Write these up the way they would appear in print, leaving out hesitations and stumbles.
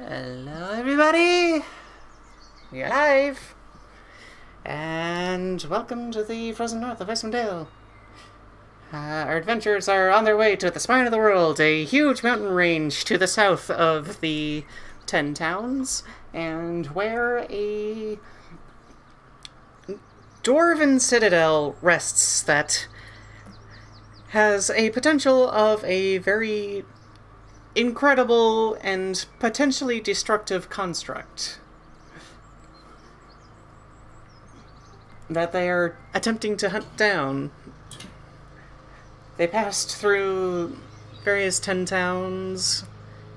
Hello, everybody! We're live! And welcome to the frozen north of Icewind Dale. Our adventurers are on their way to the spine of the world, a huge mountain range to the south of the 10 towns, and where a dwarven citadel rests that has a potential of a very incredible and potentially destructive construct that they are attempting to hunt down. They passed through various towns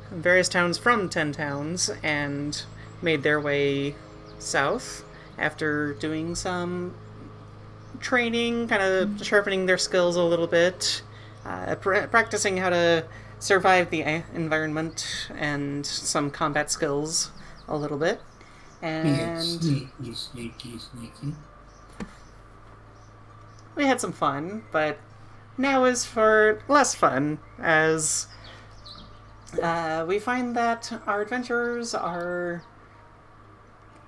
from 10 towns, and made their way south after doing some training, kind of sharpening their skills a little bit, practicing how to survive the environment and some combat skills a little bit. And Sneaky. we had some fun, but now is for less fun, as we find that our adventurers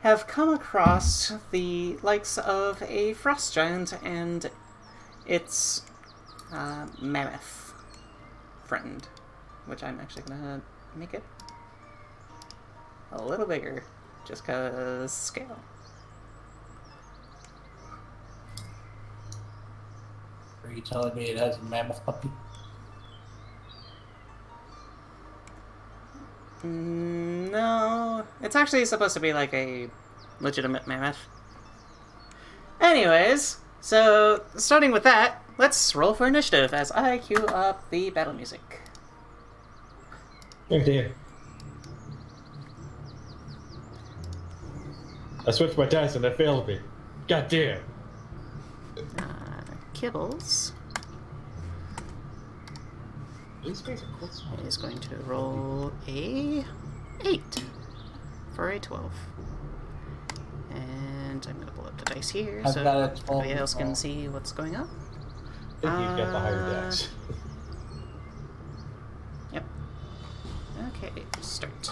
have come across the likes of a frost giant and its mammoth friend, which I'm actually gonna make it a little bigger, just 'cause scale. Are you telling me it has a mammoth puppy? No, it's actually supposed to be like a legitimate mammoth. Anyways, so starting with that, let's roll for initiative as I cue up the battle music. Oh dear. I switched my dice and they failed me. God damn. Kibbles These guys are cool. is going to roll a 8 for a 12. And I'm going to pull up the dice here I've so got a 12 everybody else can roll. see what's going on. I think you've got the higher dex. Yep. Okay, start.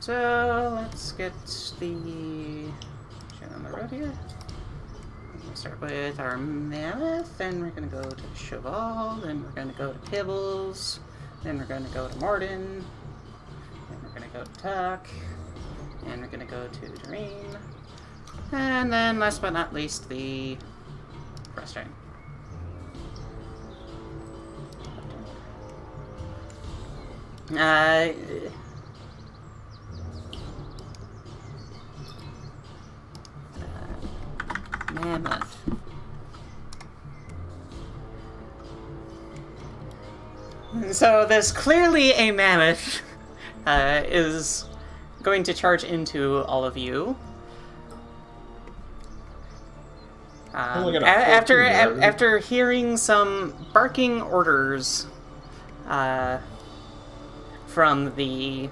So let's get the shit on the road here. We'll start with our mammoth, then we're going to go to Sho Val, then we're going to go to Pibbles, then we're going to go to Mordin, then we're going to go to Tok, and we're going to go to Dearaen, and then last but not least the Frostmaiden. Mammoth. So there's clearly a mammoth is going to charge into all of you. After hearing some barking orders from the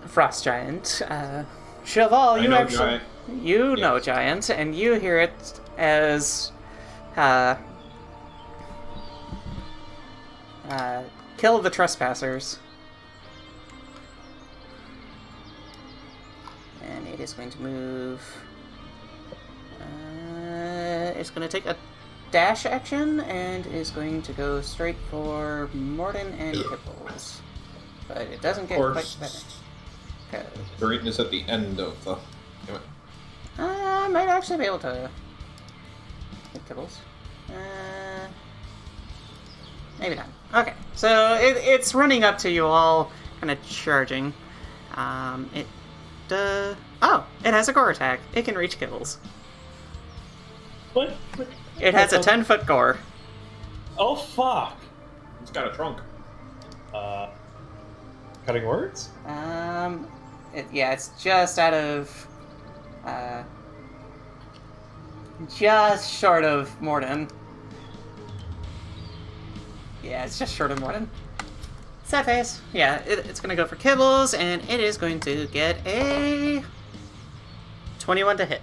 frost giant, Sho Val, you actually know giant, and you hear it as kill the trespassers. And it is going to move. It's going to take a dash action and is going to go straight for Mordin and Kibbles. But it doesn't get quite better. Dearaen is at the end of the... Damn it. I might actually be able to hit Kibbles. Maybe not. Okay, so it's running up to you all, kind of charging. It has a gore attack. It can reach Kibbles. What? It has a 10-foot gore. Oh fuck. It's got a trunk. Cutting words? It's just out of, just short of Mordin. Yeah, it's just short of Mordin. Sad face. Yeah, it's gonna go for Kibbles, and it is going to get a 21 to hit.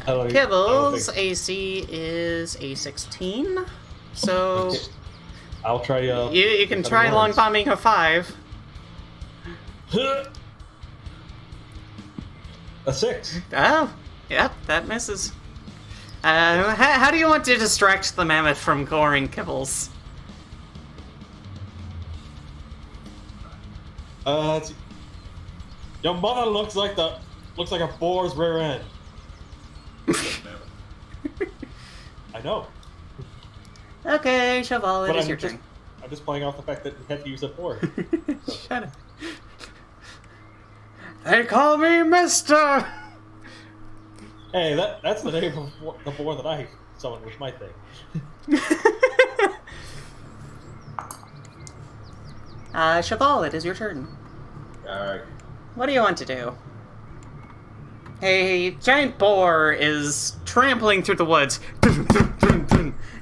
Kibbles' AC is a 16, So I'll try. you can try long bombing a 5. A 6. Oh, yep, that misses. How do you want to distract the mammoth from goring kibbles? Let's see. Your mother looks like a boar's rear end. I know. Okay, Sho Val, it is your turn. I'm just playing off the fact that we had to use a board. Shut up. They call me Mister! Hey, that's the name of the board that I summoned with my thing. Sho Val, it is your turn. Alright. What do you want to do? A giant boar is trampling through the woods,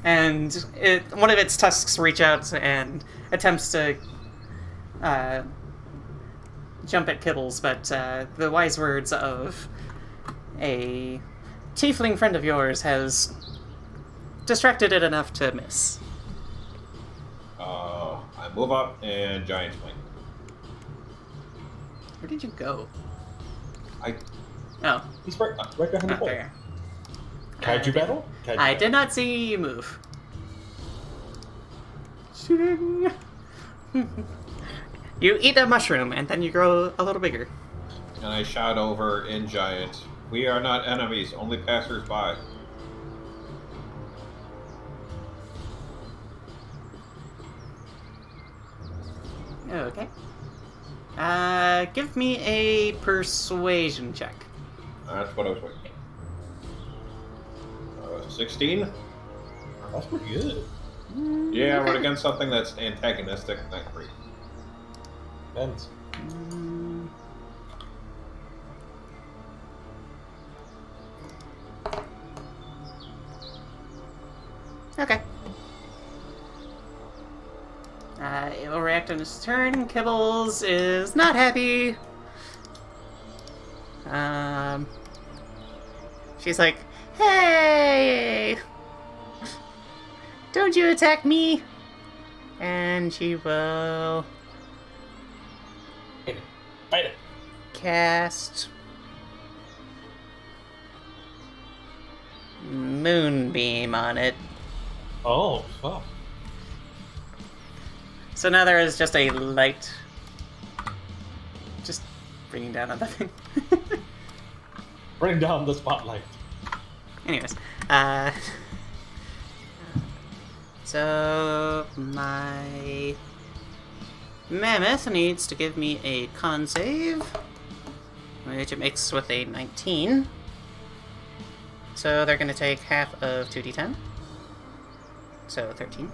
and one of its tusks reach out and attempts to jump at Kibbles, but the wise words of a tiefling friend of yours has distracted it enough to miss. I move up and giant swing. Where did you go? I Oh. He's right behind the board. There. Kaiju battle? Kaiju I battle. did not see you move. Shooting. You eat a mushroom, and then you grow a little bigger. and I shout over in giant. We are not enemies, only passers-by. Okay. Give me a persuasion check. That's what I was waiting. 16? That's pretty good. Yeah, Okay. but against something that's antagonistic, not great. Depends. Okay. It will react on his turn. Kibbles is not happy. She's like, "Hey! Don't you attack me!" And she will Hit it. Fight it. cast Moonbeam on it. Oh, fuck. So now there is just a light. Just bringing down on the thing. Bring down the spotlight. Anyways, so my mammoth needs to give me a con save, which it makes with a 19. So they're going to take half of 2d10. So 13.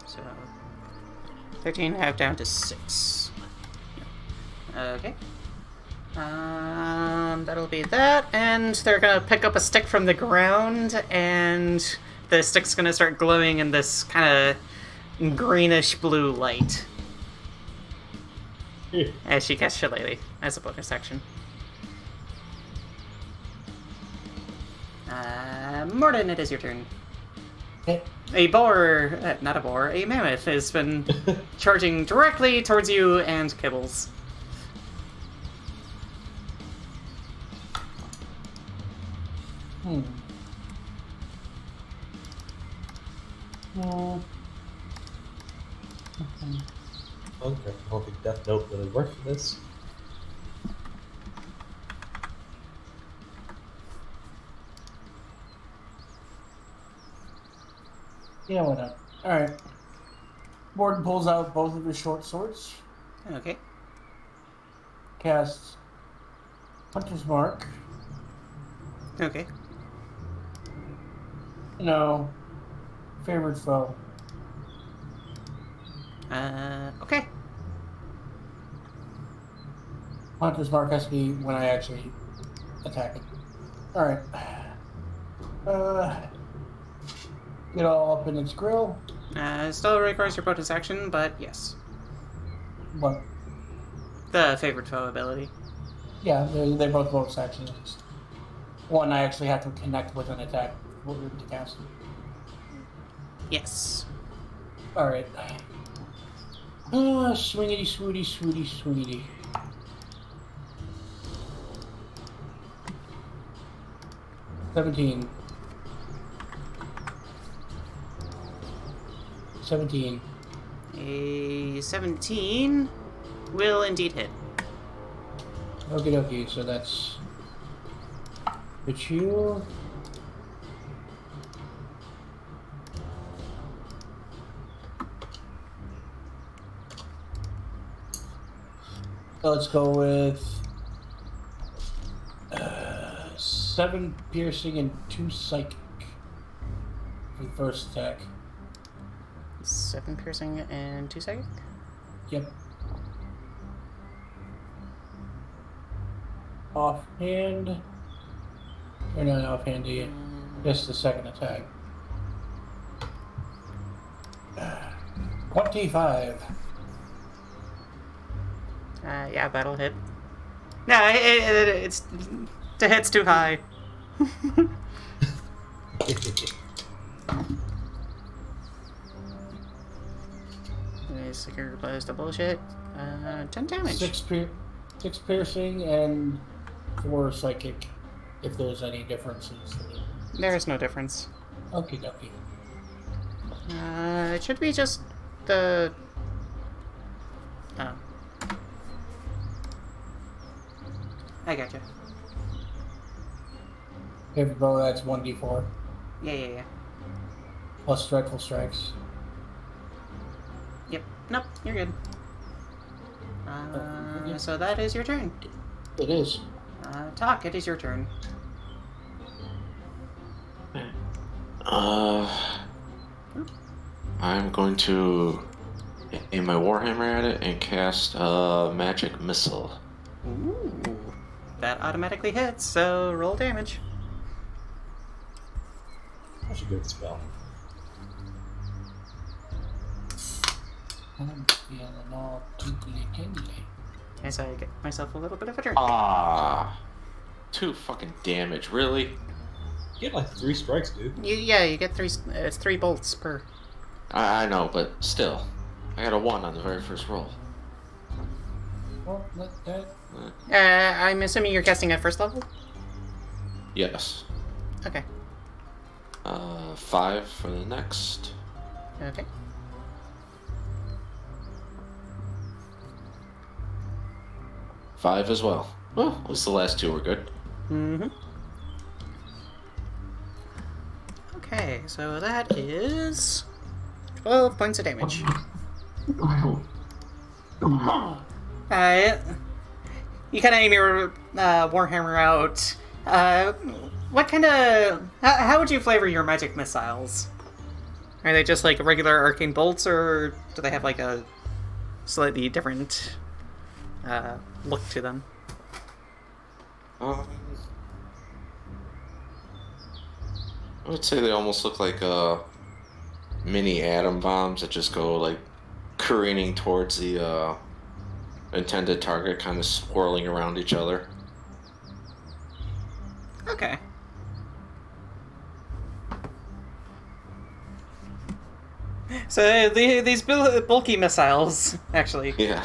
So 13 half down to 6. Okay. That'll be that, and they're gonna pick up a stick from the ground, and the stick's gonna start glowing in this kind of greenish blue light as she casts Shillelagh as a bonus action. Mordin, it is your turn. Okay. A boar, not a boar, a mammoth has been charging directly towards you and Kibbles. Okay, I don't think Death Note really works for this. Yeah, why not? Alright. Mordin pulls out both of his short swords, Okay. casts Hunter's Mark. Okay. No. Favorite foe. Okay. Hunter's Mark has to be when I actually attack it. Alright. Get all up in its grill. Still requires your bonus action, but yes. What? The favorite foe ability. Yeah, they're both bonus actions. One I actually have to connect with an attack to cast. Yes. Alright. Swingity, swooty, swooty, swingity. $17. 17. A 17 will indeed hit. Okie dokie, so that's... Hit you. So let's go with 7 piercing and 2 psychic for the first attack. 7 piercing and 2 psychic? Yep. Offhand. Or not offhand, just the second attack. 25. Yeah, that'll hit. No, it's the hit's too high. Sticker plus the bullshit. 10 damage. 6 piercing and 4 psychic, if there's any differences. There is no difference. Okie dokie. It should be just the... Oh. I gotcha. Favorite bow, that's 1d4. Yeah. Plus dreadful strikes. Yep. Nope, you're good. So that is your turn. It is. Tok, it is your turn. I'm going to aim my Warhammer at it and cast a magic missile. Ooh. That automatically hits, so roll damage. That's a good spell. I'm feeling all tingly tingly. As I get myself a little bit of a turn. 2 fucking damage, really? You get like 3 strikes, dude. You get 3. It's 3 bolts per. I know, but still. I got a 1 on the very first roll. Well, let that... I'm assuming you're casting at first level? Yes. Okay. 5 for the next. Okay. Five as well. Well, at least the last 2 were good. Mm-hmm. Okay, so that is 12 points of damage. You kind of aim your Warhammer out. What kind of... How would you flavor your magic missiles? Are they just like regular arcane bolts, or do they have like a slightly different look to them? I would say they almost look like mini atom bombs that just go like careening towards the intended target, kind of swirling around each other. Okay. So these bulky missiles, actually. Yeah.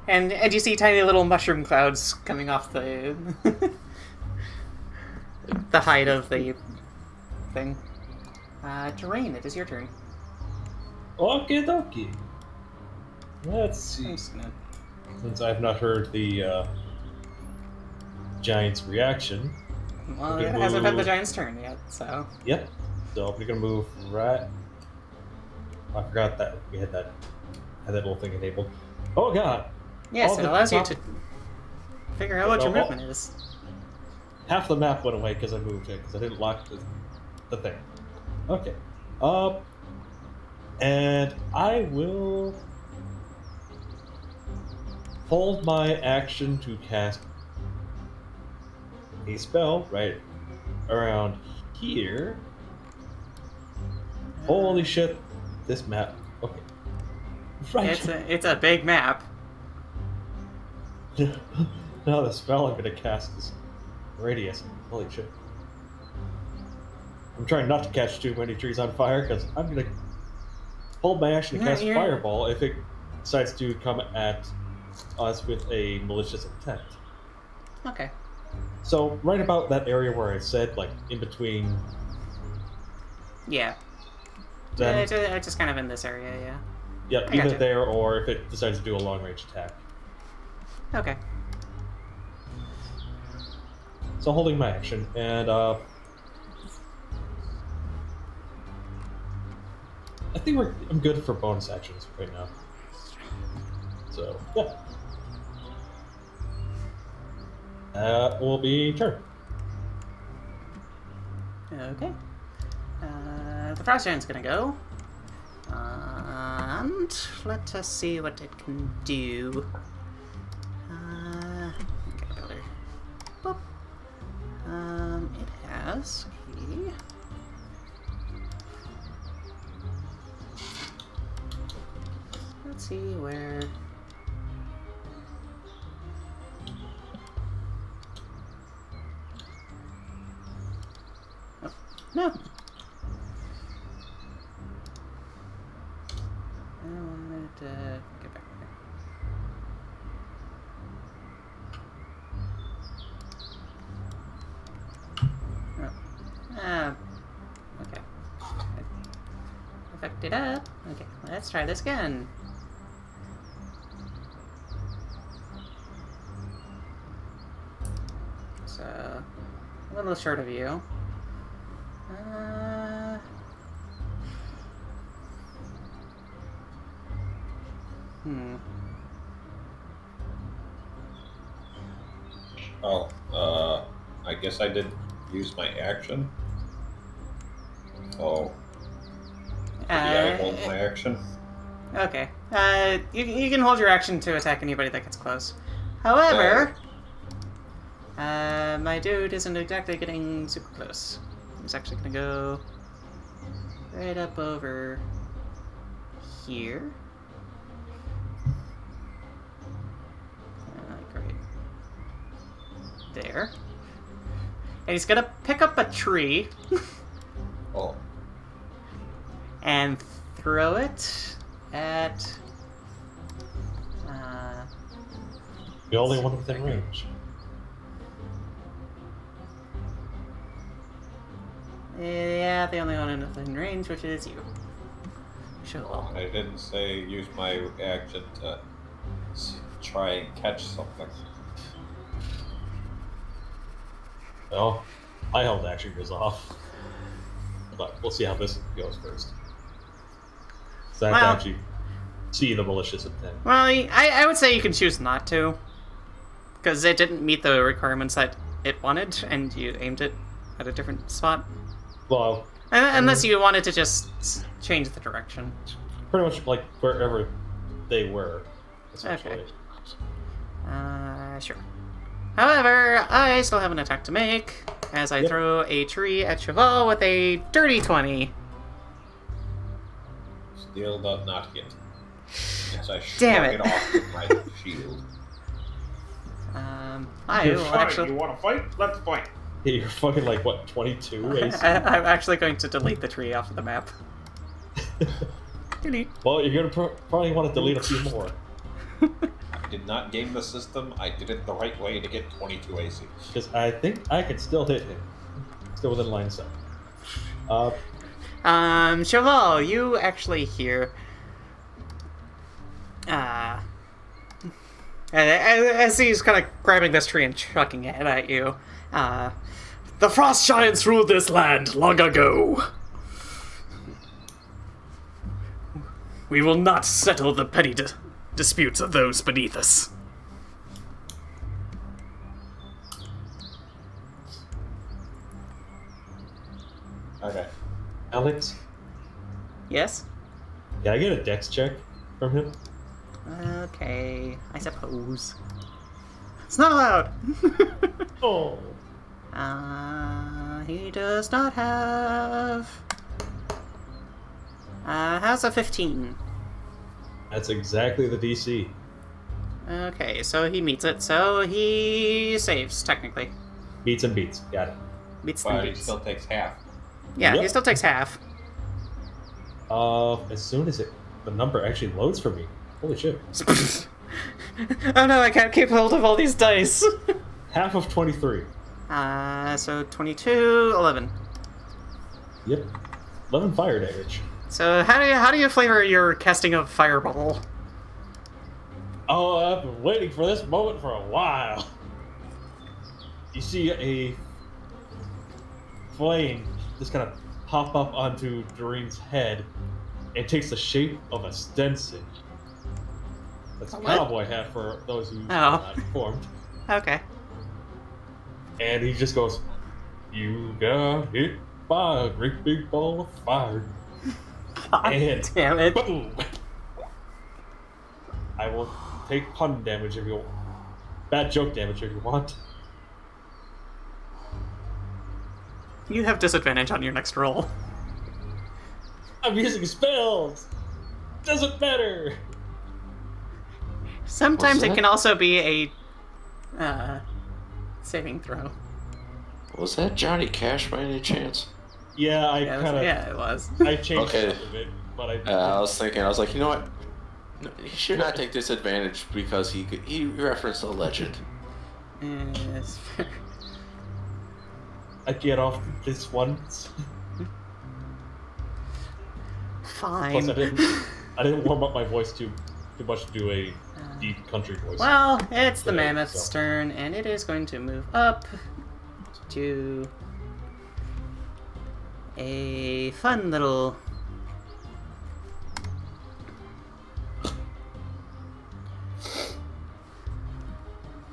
And you see tiny little mushroom clouds coming off the the height of the thing. Dearaen, it is your turn. Okie dokie. Let's see. I'm just gonna... Since I've not heard the giant's reaction. Well, it hasn't been the giant's turn yet, so... Yep. So we're gonna move right. I forgot that we had that little thing enabled. Oh god. Yes, All it the allows you top- to figure out what your Well, movement is. Half the map went away because I moved it because I didn't lock the thing. Okay. And I will hold my action to cast a spell right around here. Holy shit! This map. Okay. Right. It's a big map. Now the spell I'm gonna cast is radius. Holy shit. I'm trying not to catch too many trees on fire because I'm gonna hold my action to cast Fireball if it decides to come at us with a malicious intent. Okay. So right about that area where I said, like, in between. Yeah. Then, It's just kind of in this area, yeah. yeah, I either gotcha. there or if it decides to do a long range attack. Okay. So holding my action, and I think I'm good for bonus actions right now. So yeah, that will be turn. Okay. The Frost Giant's gonna go. And let us see what it can do. Okay, builder. Boop. It has a... Let's see where... Oh, no! I wanted to get back there. Oh. Okay. I fucked it up. Okay, let's try this again. So, a little short of you. Oh, I guess I didn't use my action. Oh. Yeah, I hold my action. Okay. You can hold your action to attack anybody that gets close. However, my dude isn't exactly getting super close. He's actually gonna go right up over here. Great. There. And he's gonna pick up a tree. Oh. And throw it at... The only one within range. Yeah, the only one within range, which is you. Sho Val. I didn't say use my action to try and catch something. Well, my held action goes off. But we'll see how this goes first. So I have to actually see the malicious intent. Well, I would say you can choose not to. Because it didn't meet the requirements that it wanted, and you aimed it at a different spot. Well, Unless you wanted to just change the direction. pretty much like wherever they were, essentially. Okay. Sure. However, I still have an attack to make, as I throw a tree at Sho Val with a dirty 20. Still does not hit. As I Damn shrug it. it off with my shield. I will actually... You want to fight? Let's fight. Hey, you're fucking like, what, 22 AC? I'm actually going to delete the tree off of the map. Delete. Well, you're gonna probably want to delete a few more. I did not game the system. I did it the right way to get 22 AC. Because I think I can still hit him. Still within line of sight. Sho Val, you actually hear... as he's kind of grabbing this tree and chucking it at you, the Frost Giants ruled this land long ago. We will not settle the petty disputes of those beneath us. Okay. Alex, Yes? can I get a dex check from him? Okay, I suppose. It's not allowed! Oh. He does not have... how's a 15? That's exactly the DC. Okay, so he meets it, so he saves, technically. Beats and beats. Got it. Beats then But he beats. still takes half. Yeah, he Yep. still takes half. As soon as the number actually loads for me. Holy shit. Oh no, I can't keep hold of all these dice. Half of 23. So 22, 11. Yep. 11 fire damage. So how do you flavor your casting of Fireball? Oh, I've been waiting for this moment for a while. You see a flame just kind of pop up onto Dearaen's head and takes the shape of a Stenson. That's a What? cowboy hat for those who Oh. are not informed. Okay. And he just goes, "You got hit by a great big ball of fire." God And damn it. boom! I will take pun damage if you want. Bad joke damage if you want. You have disadvantage on your next roll. I'm using spells! Doesn't matter! Sometimes What's it that? can also be a saving throw. Was that Johnny Cash by any chance? Yeah, I Yeah, kind of... yeah, it was. I changed Okay. some of it, but I... I was like, you know what? No, he should not take disadvantage because he referenced a legend. Yes. I get off this once. Fine. Plus, I didn't warm up my voice too much to do a deep country voice. Well, it's the Today, mammoth's so. turn, and it is going to move up to a fun little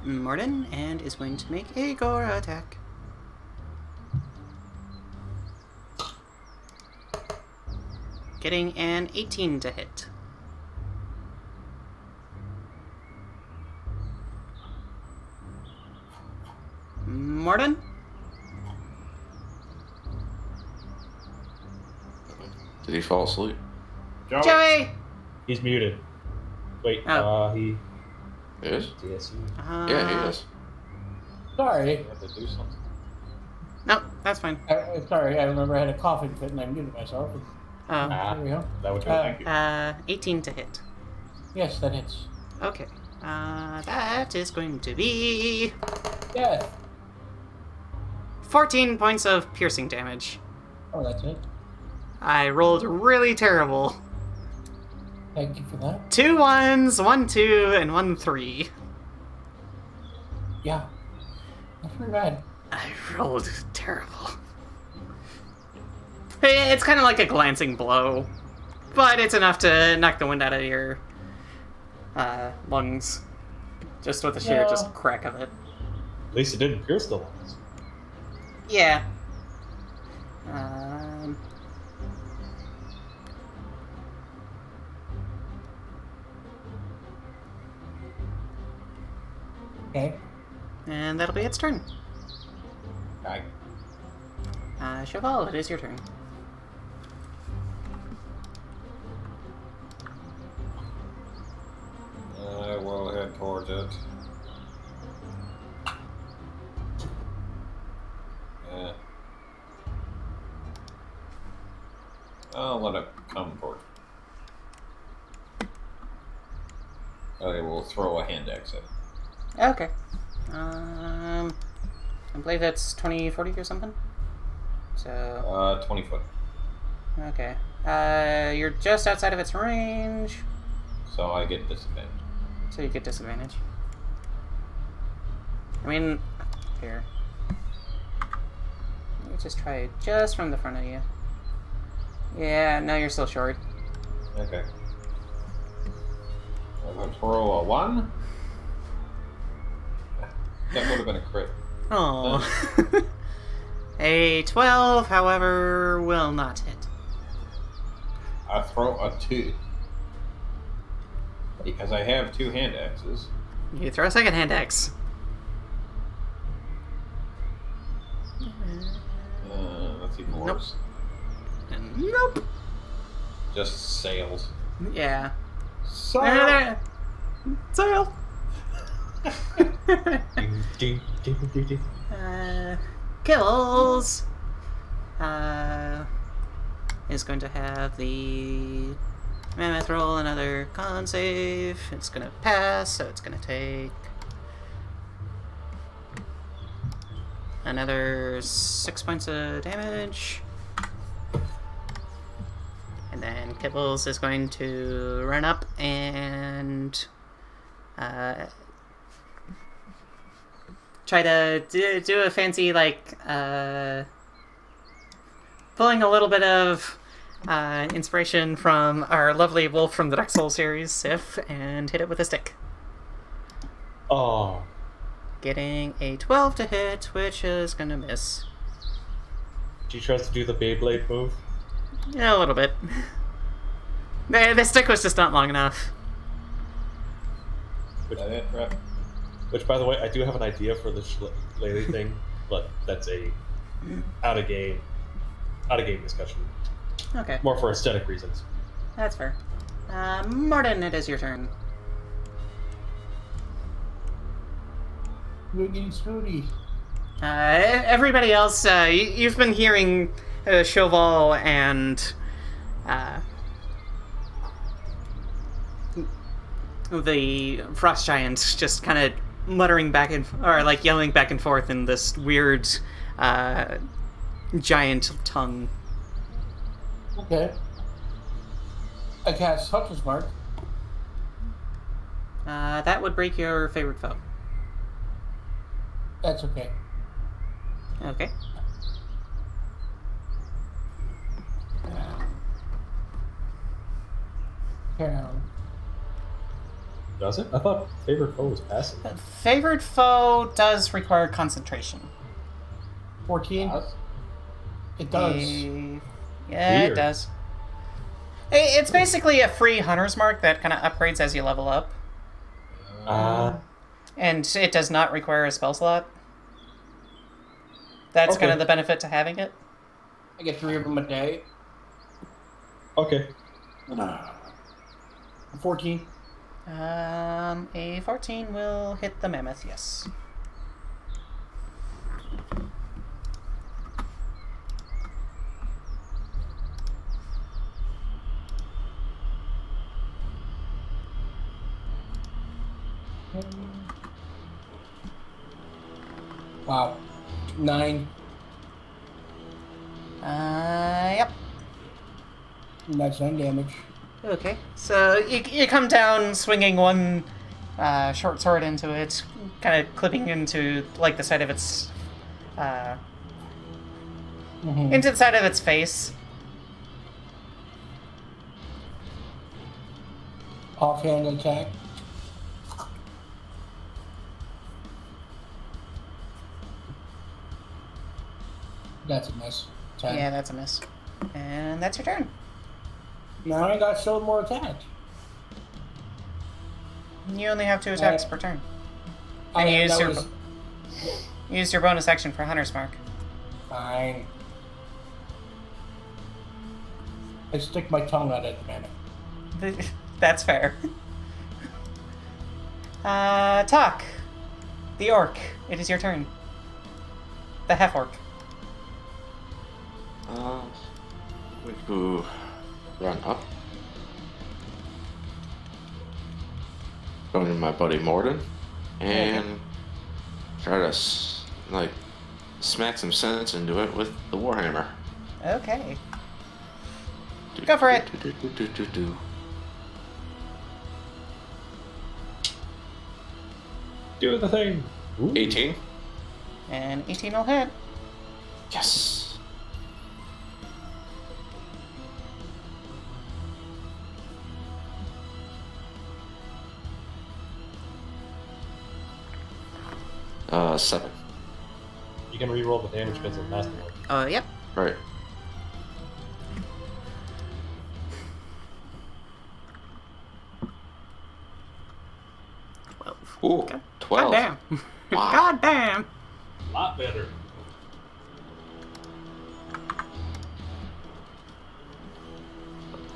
Mordin, and is going to make a Gora attack. Getting an 18 to hit. Mordin? Did he fall asleep? Joey! He's muted. Wait, Oh. he... Yes. Yes, he... Yeah, he is. Sorry. You have to do something. No, that's fine. Sorry, I remember I had a coughing fit and I muted myself. Oh. There we go. That would do. Thank Thank you. 18 to hit. Yes, that hits. Okay. That is going to be Yes. 14 points of piercing damage. Oh, that's it. I rolled really terrible. Thank you for that. 2 1s, 1 2, and 1 3. Yeah. That's pretty bad. I rolled terrible. It's kind of like a glancing blow, but it's enough to knock the wind out of your lungs. Just with the sheer Yeah. just crack of it. At least it didn't pierce the lungs. Yeah. Okay. And that'll be its turn. Okay. Sho Val, it is your turn. I will head towards it. Yeah. I'll let it come towards me. Okay, we'll throw a hand axe at it. Okay. I believe that's 20, 40 or something. So, 20 foot. okay. You're just outside of its range, So I get disadvantage. so you get disadvantage. I mean, here. Let me just try it just from the front of you. Yeah, no, you're still short. Okay. I'm going to throw a 1. That would have been a crit. Oh. A 12, however, will not hit. I throw a 2. Because I have 2 hand axes. You throw a second hand axe. Let's see, force. And nope. Just sailed. Yeah. Sorry. Sail! Ding, ding, ding, ding, ding. Kills! Is going to have the mammoth roll another con save. It's going to pass, so it's going to take another 6 points of damage. And then Kibbles is going to run up and try to do a fancy, like, pulling a little bit of inspiration from our lovely wolf from the Dark Souls series, Sif, and hit it with a stick. Oh, Getting a 12 to hit, which is going to miss. she tries to do the Beyblade move. Yeah, a little bit. The stick was just not long enough. Which, Is that it, Rep? which, by the way, I do have an idea for the lady thing, but that's a out of game discussion. Okay, More for aesthetic reasons. that's fair. Mordin, it is your turn. We're getting snooty. Everybody else, you've been hearing Sho Val and the frost giant just kind of muttering back or like yelling back and forth in this weird giant tongue. Okay. I cast Hunter's Mark. That would break your favorite foe. That's okay. Okay. Down. Does it? I thought favorite foe was passive. Favorite foe does require concentration. 14. It does. Yeah, it Weird. does. It's basically a free hunter's mark that kind of upgrades as you level up. And it does not require a spell slot. That's kind Okay. of the benefit to having it. I get 3 of them a day. Okay. 14. A 14 will hit the mammoth, yes. Wow. 9. Yep. And that's 9 damage. Okay, so you come down swinging one short sword into it, kind of clipping into like the side of its into the side of its face. Offhand attack. That's a miss. 10. Yeah, that's a miss. And that's your turn. Now I got still more attacks. You only have 2 attacks per turn. And you use your bonus action for Hunter's Mark. Fine. I stick my tongue out at the minute. That's fair. Tok. The orc. It is your turn. The half orc. We go run up. Going to my buddy Mordin and try to smack some sense into it with the warhammer. Okay. Go for it. Do the thing. Ooh. 18. And 18 will hit. Yes. Seven. You can re-roll the damage because of Master Mark. Yep. Right. Ooh, 12. God damn. Wow. God damn. A lot better.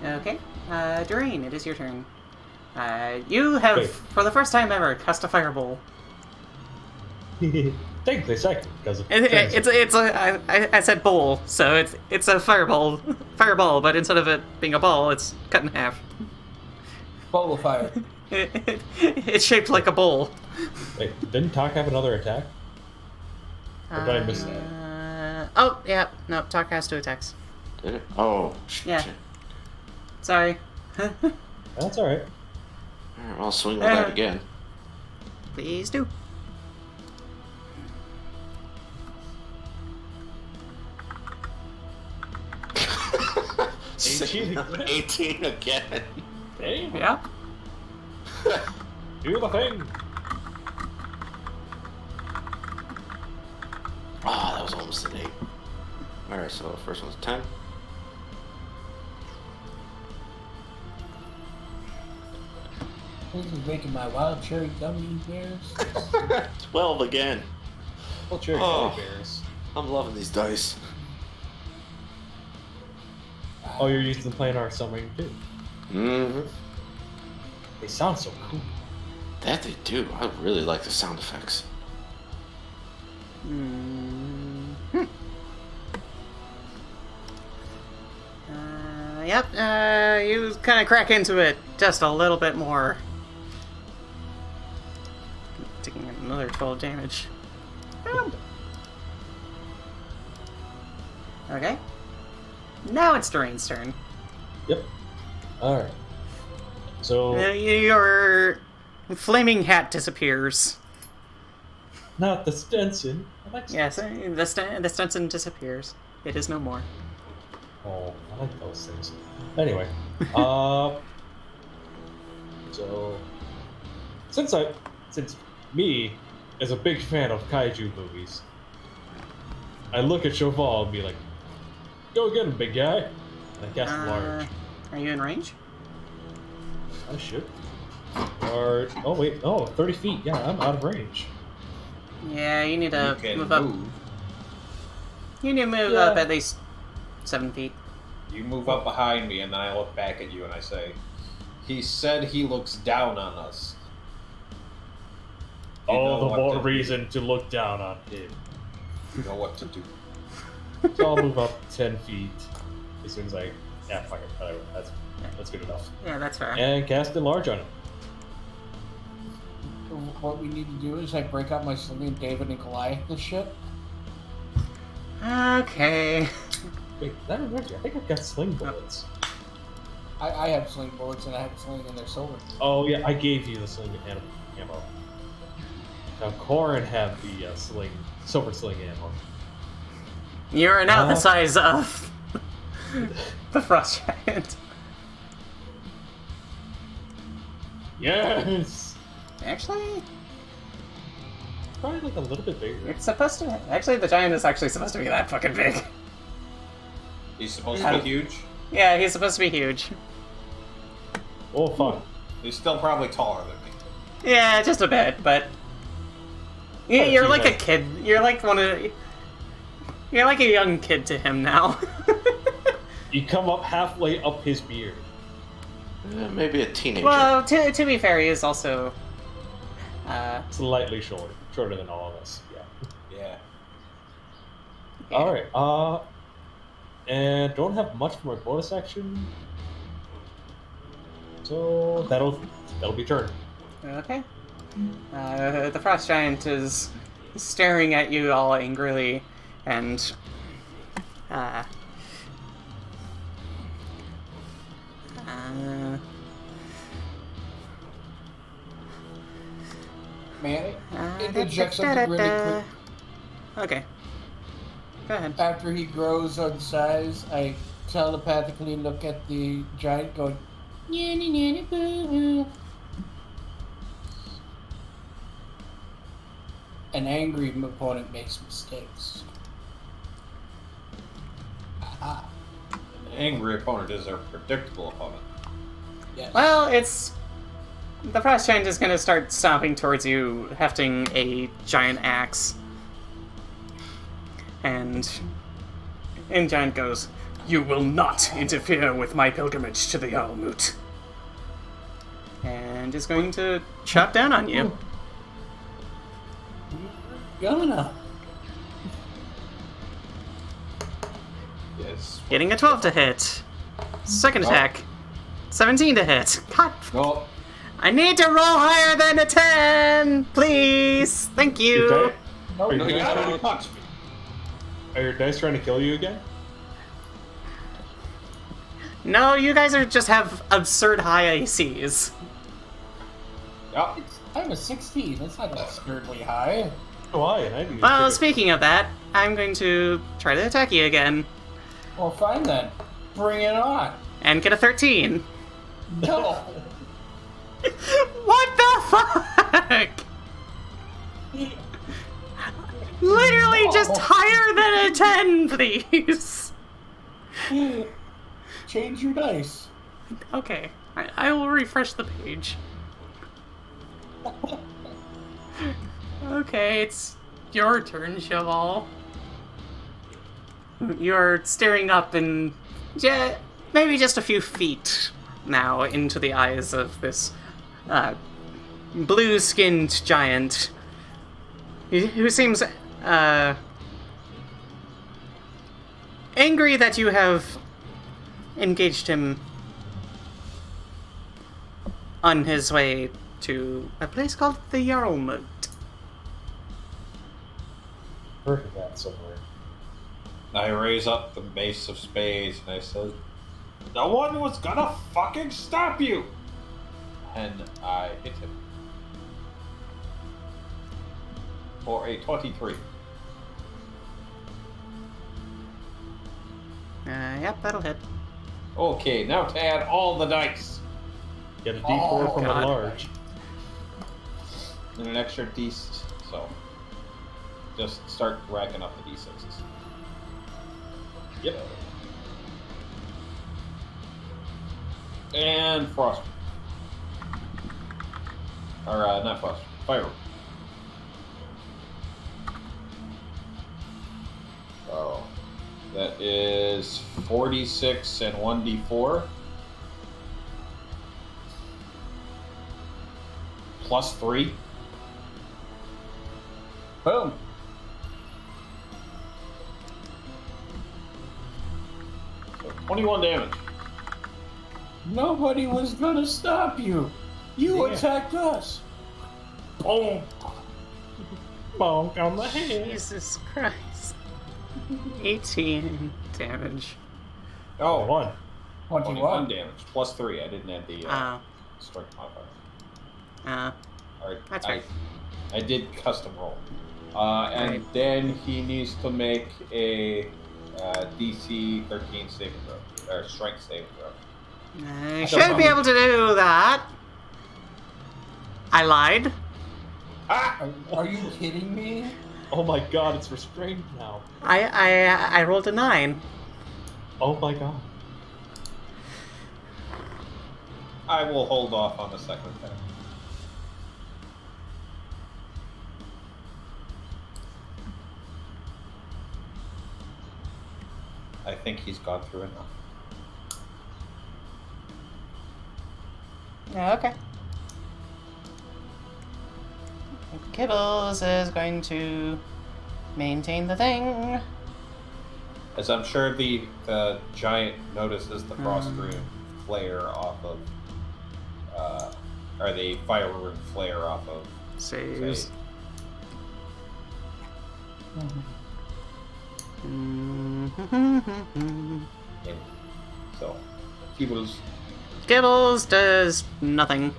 Okay. Dearaen, it is your turn. You have, Wait. for the first time ever, cast a fireball. Technically second, because of I said bowl, so it's a fireball, but instead of it being a ball, it's cut in half. Ball of fire. It's shaped like a bowl. Wait, didn't Tok have another attack? Or did I miss that? Oh, yeah. No, Tok has 2 attacks. Did it? Oh, shit. Yeah. Sorry. That's alright. Alright, I'll swing with that again. Please do. Eighteen. 18 again. Hey, Yeah. do the thing. Oh, that was almost an 8. Alright, so first one's 10. This is making my wild cherry gummy bears. 12 again. Well, cherry Oh. bears. I'm loving these dice. Oh, you're used to playing our submarine too. Mm-hmm. They sound so cool. That they do. I really like the sound effects. Yep, you kind of crack into it just a little bit more. Taking another 12 damage. Boom. Okay. Now it's Dearaen's turn. Yep. Alright. So, Your flaming hat disappears. not the Stenson. I like Yes, the Stenson disappears. It is no more. Oh, I like those things. Anyway, so since me as a big fan of kaiju movies, I look at Sho Val and be like, "Go get him, big guy!" And I cast large. Are you in range? I should. Or 30 feet. Yeah, I'm out of range. Yeah, you need to You can move up. You need to move up at least 7 feet. You move up behind me, and then I look back at you and I say, "He said he looks down on us." You know All the what more to- reason to look down on him. You know what to do. So I'll move up 10 feet as soon as I... Yeah, fuck it. Whatever. That's good enough. Yeah, that's fair. And cast enlarge on him. What we need to do is like break out my sling and David and Goliath this shit. Okay. Wait, that reminds me. I think I've got sling bullets. I have sling bullets and I have sling and they're silver. Oh, yeah, I gave you the sling ammo. Now, Corin had the silver sling ammo. You're now the size of the Frost Giant. Yes! Actually, Probably like a little bit bigger. it's supposed to. Actually, the giant is actually supposed to be that fucking big. He's supposed to be huge. Yeah, he's supposed to be huge. Oh, fuck. He's still probably taller than me. Yeah, just a bit, but you're like a kid. You're like You're like a young kid to him now. You come up halfway up his beard. Maybe a teenager. Well, to be fair, he is also. Slightly shorter than all of us. Yeah. Yeah. All right. And don't have much for my bonus action. So that'll be turn. Okay. The Frost Giant is staring at you all angrily, and Man, interject something really quick. Okay. Go ahead. After he grows on size, I telepathically look at the giant going, "Nanny, nanny, boo, boo." An angry opponent makes mistakes. Aha. An angry opponent is a predictable opponent. Yes. Well, it's... The Frost Giant is going to start stomping towards you, hefting a giant axe. And Giant goes, "You will not interfere with my pilgrimage to the Almut." and is going to chop down on you. Gonna. Yes. Getting a 12 to hit. Second attack. 17 to hit. God, No. I need to roll higher than a 10, please. Thank Your you. di- Are No, your you dice gotta trying touch me. are your dice trying to kill you again? No, you guys are just have absurd high ACs. Yep. I have a 16. That's not absurdly high. Why? And I do. Well, speaking of that, I'm going to try to attack you again Well, fine then. Bring it on. and get a 13. No. What the fuck? Literally just higher than a 10, please. Change your dice. Okay, I will refresh the page. Okay, it's your turn, Sho Val. You're staring up and maybe just a few feet now into the eyes of this blue-skinned giant who seems angry that you have engaged him on his way to a place called the Jarlmoot. Heard of that somewhere. I raise up the mace of spades and I said, "No one was gonna fucking stop you!" And I hit him. For a 23. Yep, that'll hit. Okay, now to add all the dice. Get a D4 from God. a large. And an extra D6. So, just start racking up the D6s. Yep. And frost. Or, not frost. Fire. Oh. That is 46 and 1d4. Plus 3. Boom. So 21 damage. Nobody was gonna stop you. You Yeah. attacked us. Boom! Bonk on the head. Jesus Christ. 18 damage. Oh, 1. 21 damage. Plus 3. I didn't add the Oh. strength modifier. Alright, That's right. I did custom roll. And Right. then he needs to make a DC 13 saving throw. Or strength saving throw. I should be able to do that. I lied. Ah! Are you kidding me? Oh my god, it's restrained now. I rolled a 9. Oh my god. I will hold off on the second attack. I think he's gone through enough. Yeah, okay. Kibbles is going to maintain the thing. As I'm sure the giant notices the frost rune flare off of, or the fire rune flare off of. Saves. Say, yeah. So, he was. Kibbles does nothing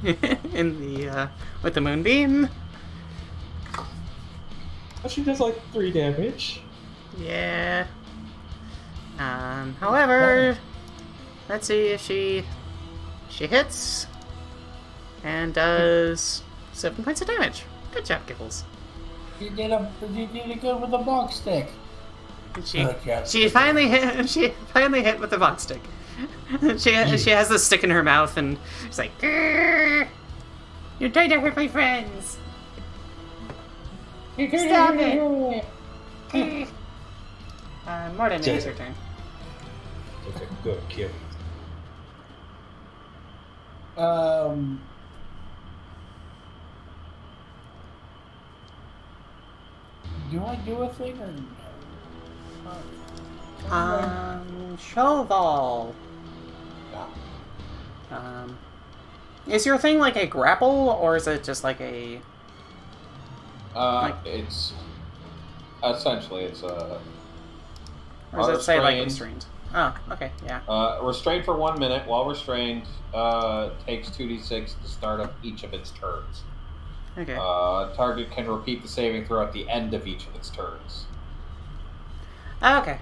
in the with the moonbeam. She does like 3 damage. Yeah. However, let's see if she hits and does 7 points of damage. Good job, Kibbles. You did it good with the box stick. She Good job. she finally hit. She finally hit with the box stick. She has the stick in her mouth and she's like, "Grrr! You're trying to hurt my friends. Stop it." Mordin, it's your turn. That's a good kill. Do I do a thing or no? Sho Val. Yeah. Is your thing like a grapple, or is it just like a... It's... Essentially, it's a... Or does it say like restrained? Oh, okay, yeah. Restrained for 1 minute. While restrained, takes 2d6 to start up each of its turns. Okay. Target can repeat the saving throw at the end of each of its turns. Okay.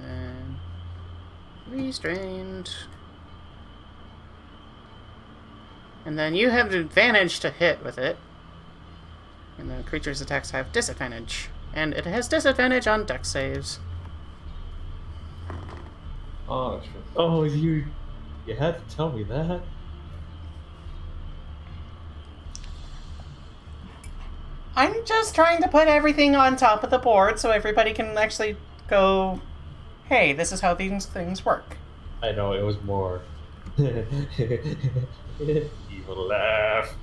And restrained. And then you have an advantage to hit with it. And the creature's attacks have disadvantage. And it has disadvantage on dex saves. Oh, that's true. Oh, you had to tell me that. I'm just trying to put everything on top of the board so everybody can actually go, hey, this is how these things work. I know, it was more... Evil laugh.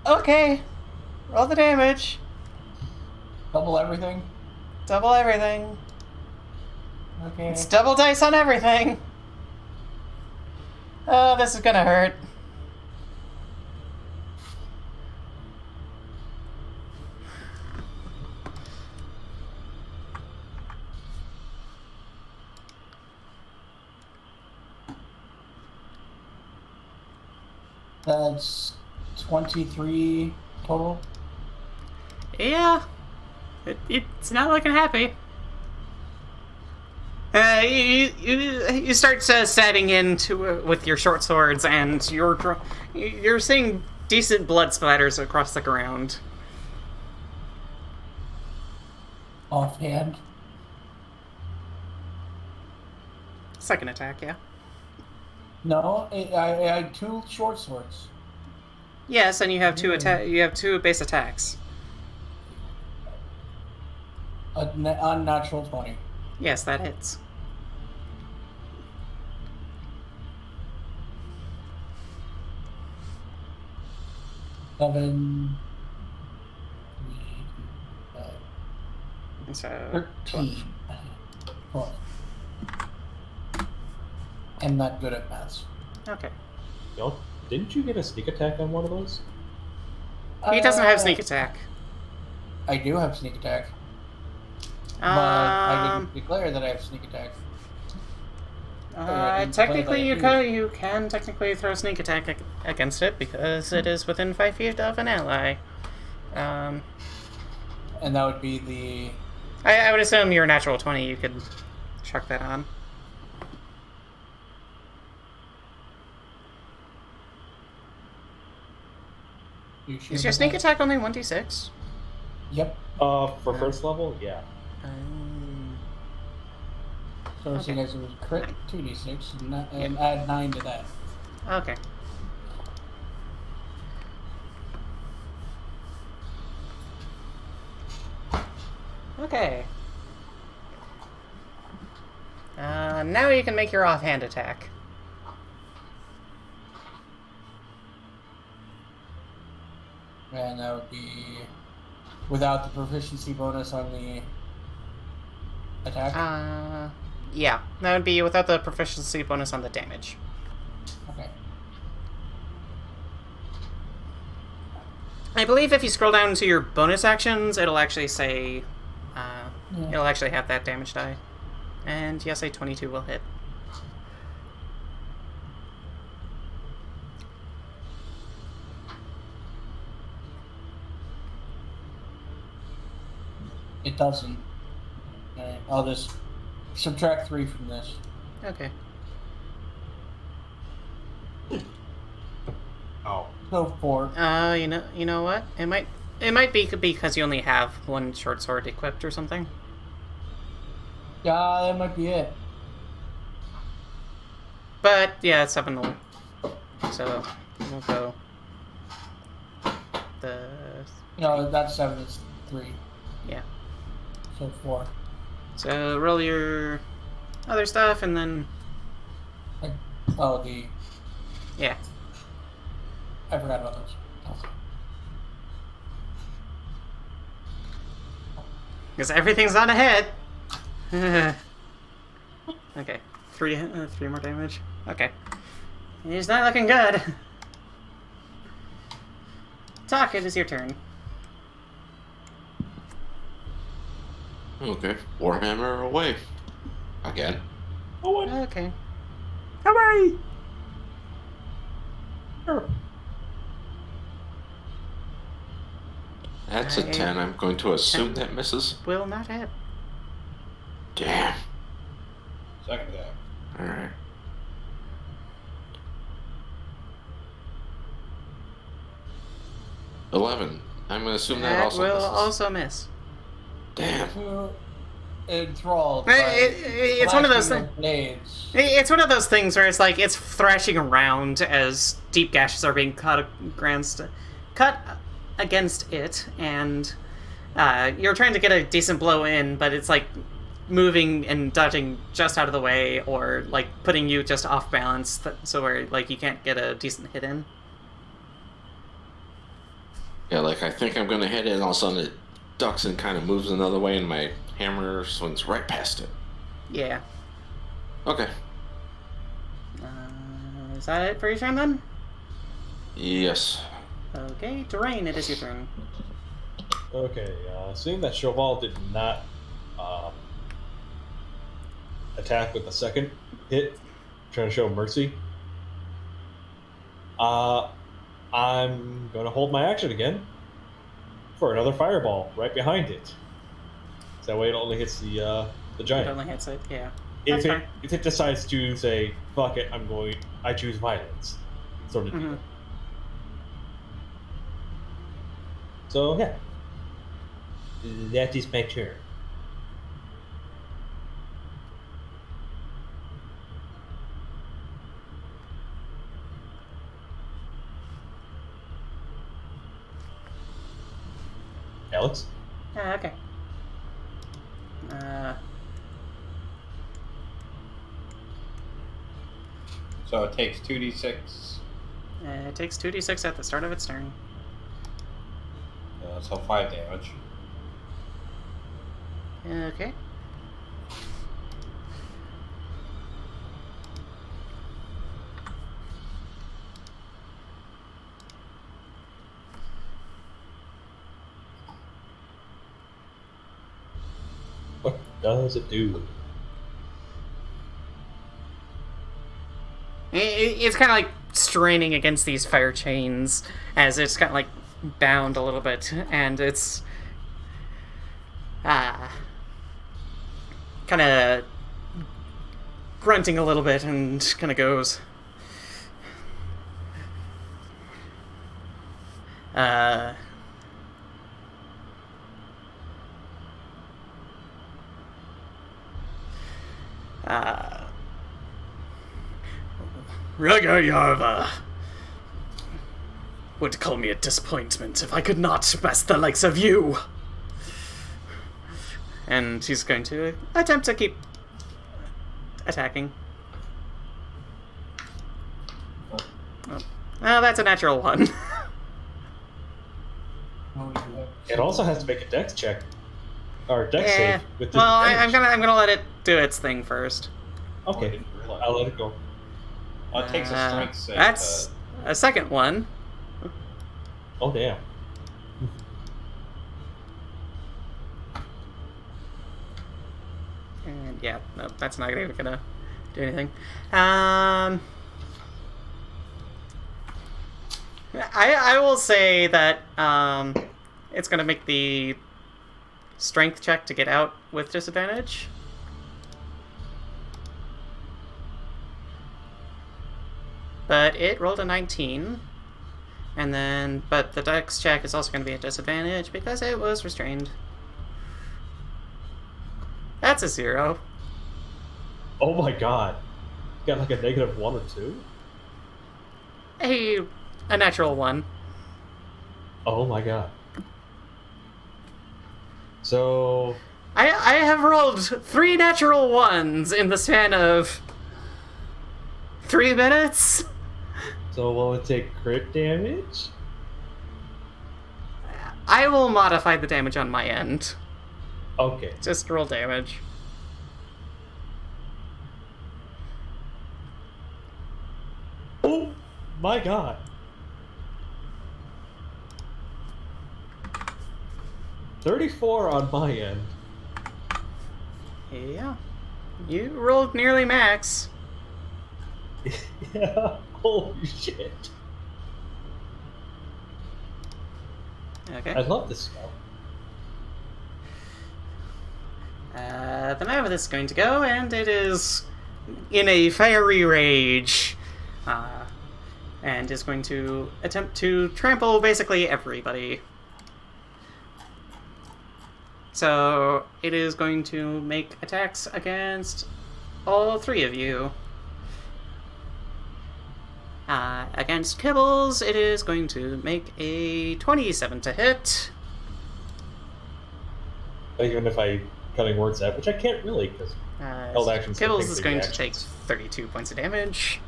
Okay. Roll the damage. Double everything? Double everything. Okay. It's double dice on everything. Oh, this is gonna hurt. That's 23 total. Yeah. It's not looking happy. You start setting into with your short swords, and you're seeing decent blood splatters across the ground. Offhand. Second attack, yeah. No, I had 2 short swords. Yes, and you have two You have 2 base attacks. Unnatural 20. Yes, that hits. Seven. So 13. 12. I'm not good at maths. okay. Y'all, didn't you get a sneak attack on one of those? He doesn't have sneak attack. I do have sneak attack. But I didn't declare that I have sneak attack. Technically, you can technically throw sneak attack against it because it is within 5 feet of an ally. And that would be the... I would assume your natural 20, you could chuck that on. Is your sneak attack only 1d6? Yep. For first level, yeah. So Okay. it was crit 2d6 and add 9 to that. Okay. Okay. Now you can make your offhand attack. And that would be without the proficiency bonus on the attack. Yeah, that would be without the proficiency bonus on the damage. Okay. I believe if you scroll down to your bonus actions, it'll actually say, it'll actually have that damage die. And yes, a 22 will hit. It doesn't. Alright, I'll just subtract 3 from this. Okay. Oh. So 4. You know what? It might be because you only have one short sword equipped or something. Yeah, that might be it. But yeah, it's 7 will. So we'll go. No, that 7 is 3. Yeah. So 4. So roll your other stuff and then Oh, yeah. I forgot about those. Because everything's on ahead. Okay, three more damage. Okay, he's not looking good. Tok, it is your turn. Okay, Warhammer away. Again. Okay. Hooray! That's a 10. I'm going to assume that misses. Will not hit. Damn. Second attack. Alright. $11. I'm going to assume that also will misses. also miss. Damn. Enthralled. It's one of those things. Blades. It's one of those things where it's like it's thrashing around as deep gashes are being cut against it, and you're trying to get a decent blow in, but it's like moving and dodging just out of the way, or like putting you just off balance, so where like you can't get a decent hit in. Yeah, like I think I'm going to hit it, and all of a sudden it ducks and kind of moves another way, and my hammer swings right past it. Yeah. Okay. Is that it for your turn then? Yes. Okay, Dearaen, it is your turn. Okay, seeing that Sho Val did not attack with the second hit, trying to show mercy, I'm going to hold my action again for another fireball right behind it. So that way it only hits the giant. It only hits it, yeah. If That's if it decides to say, fuck it, I choose violence, sort of deal. Mm-hmm. So, yeah. That is my turn. Alex? Okay. So it takes 2d6. It takes 2d6 at the start of its turn. So 5 damage. Okay. What does it do? It's kind of like straining against these fire chains as it's kind of like bound a little bit, and it's kind of grunting a little bit and kind of goes. Ragayarva would call me a disappointment if I could not best the likes of you. And he's going to attempt to keep attacking. Oh, that's a natural one. It also has to make a dex check. Or dex Yeah. save with Well, disadvantage. I'm gonna let it do its thing first. I Okay, didn't realize. I'll let it go. Oh, it takes a strength save. That's a second one. Oh, damn. And yeah, no, that's not even gonna do anything. I will say that it's gonna make the strength check to get out with disadvantage. But it rolled a 19. And then, but the dex check is also going to be a disadvantage because it was restrained. That's a 0. Oh my god. Got like a -1 or 2? A natural 1. Oh my god. So, I have rolled 3 natural ones in the span of 3 minutes. So will it take crit damage? I will modify the damage on my end. Okay. Just roll damage. Oh my god. 34 on my end. Yeah. You rolled nearly max. Yeah. Holy shit. Okay. I love this spell. The Mammoth is going to go, and it is in a fiery rage. And is going to attempt to trample basically everybody. So it is going to make attacks against all 3 of you. Against Kibbles, it is going to make a 27 to hit. Even if I cutting words out, which I can't really, because held actions. Kibbles is going to take 32 points of damage.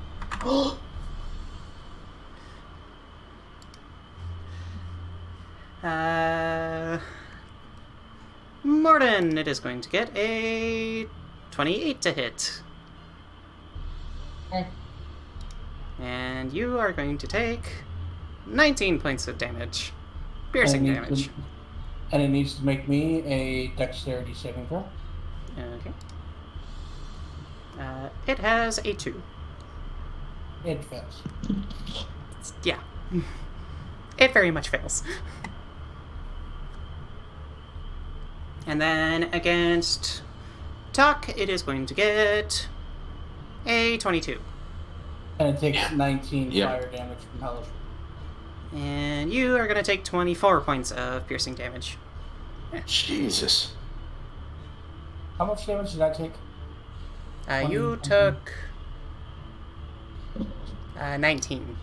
Mordin, it is going to get a 28 to hit. Okay. And you are going to take 19 points of damage. Piercing damage. And it needs to make me a dexterity saving throw. Okay. It has a 2. It fails. Yeah. It very much fails. And then against Tok, it is going to get a 22. And it takes 19 Yep. fire damage from hellish. And you are going to take 24 points of piercing damage. Jesus. How much damage did I take? You took 19.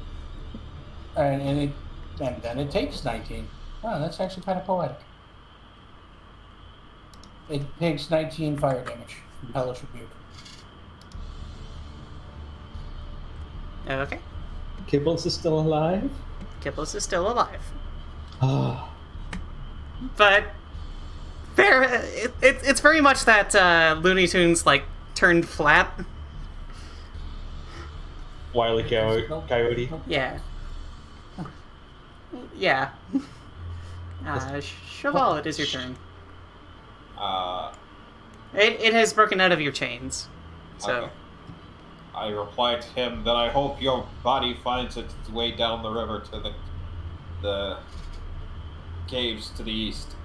And then it takes 19. Oh, that's actually kind of poetic. It takes 19 fire damage from hellish rebuke. Okay. Kibbles is still alive? Kibbles is still alive. Ah. But it's very much that Looney Tunes like turned flat. Wile E. Coyote. Yeah. Yeah. Sho Val, it is your turn. It has broken out of your chains. So Okay. I replied to him that I hope your body finds its way down the river to the caves to the east.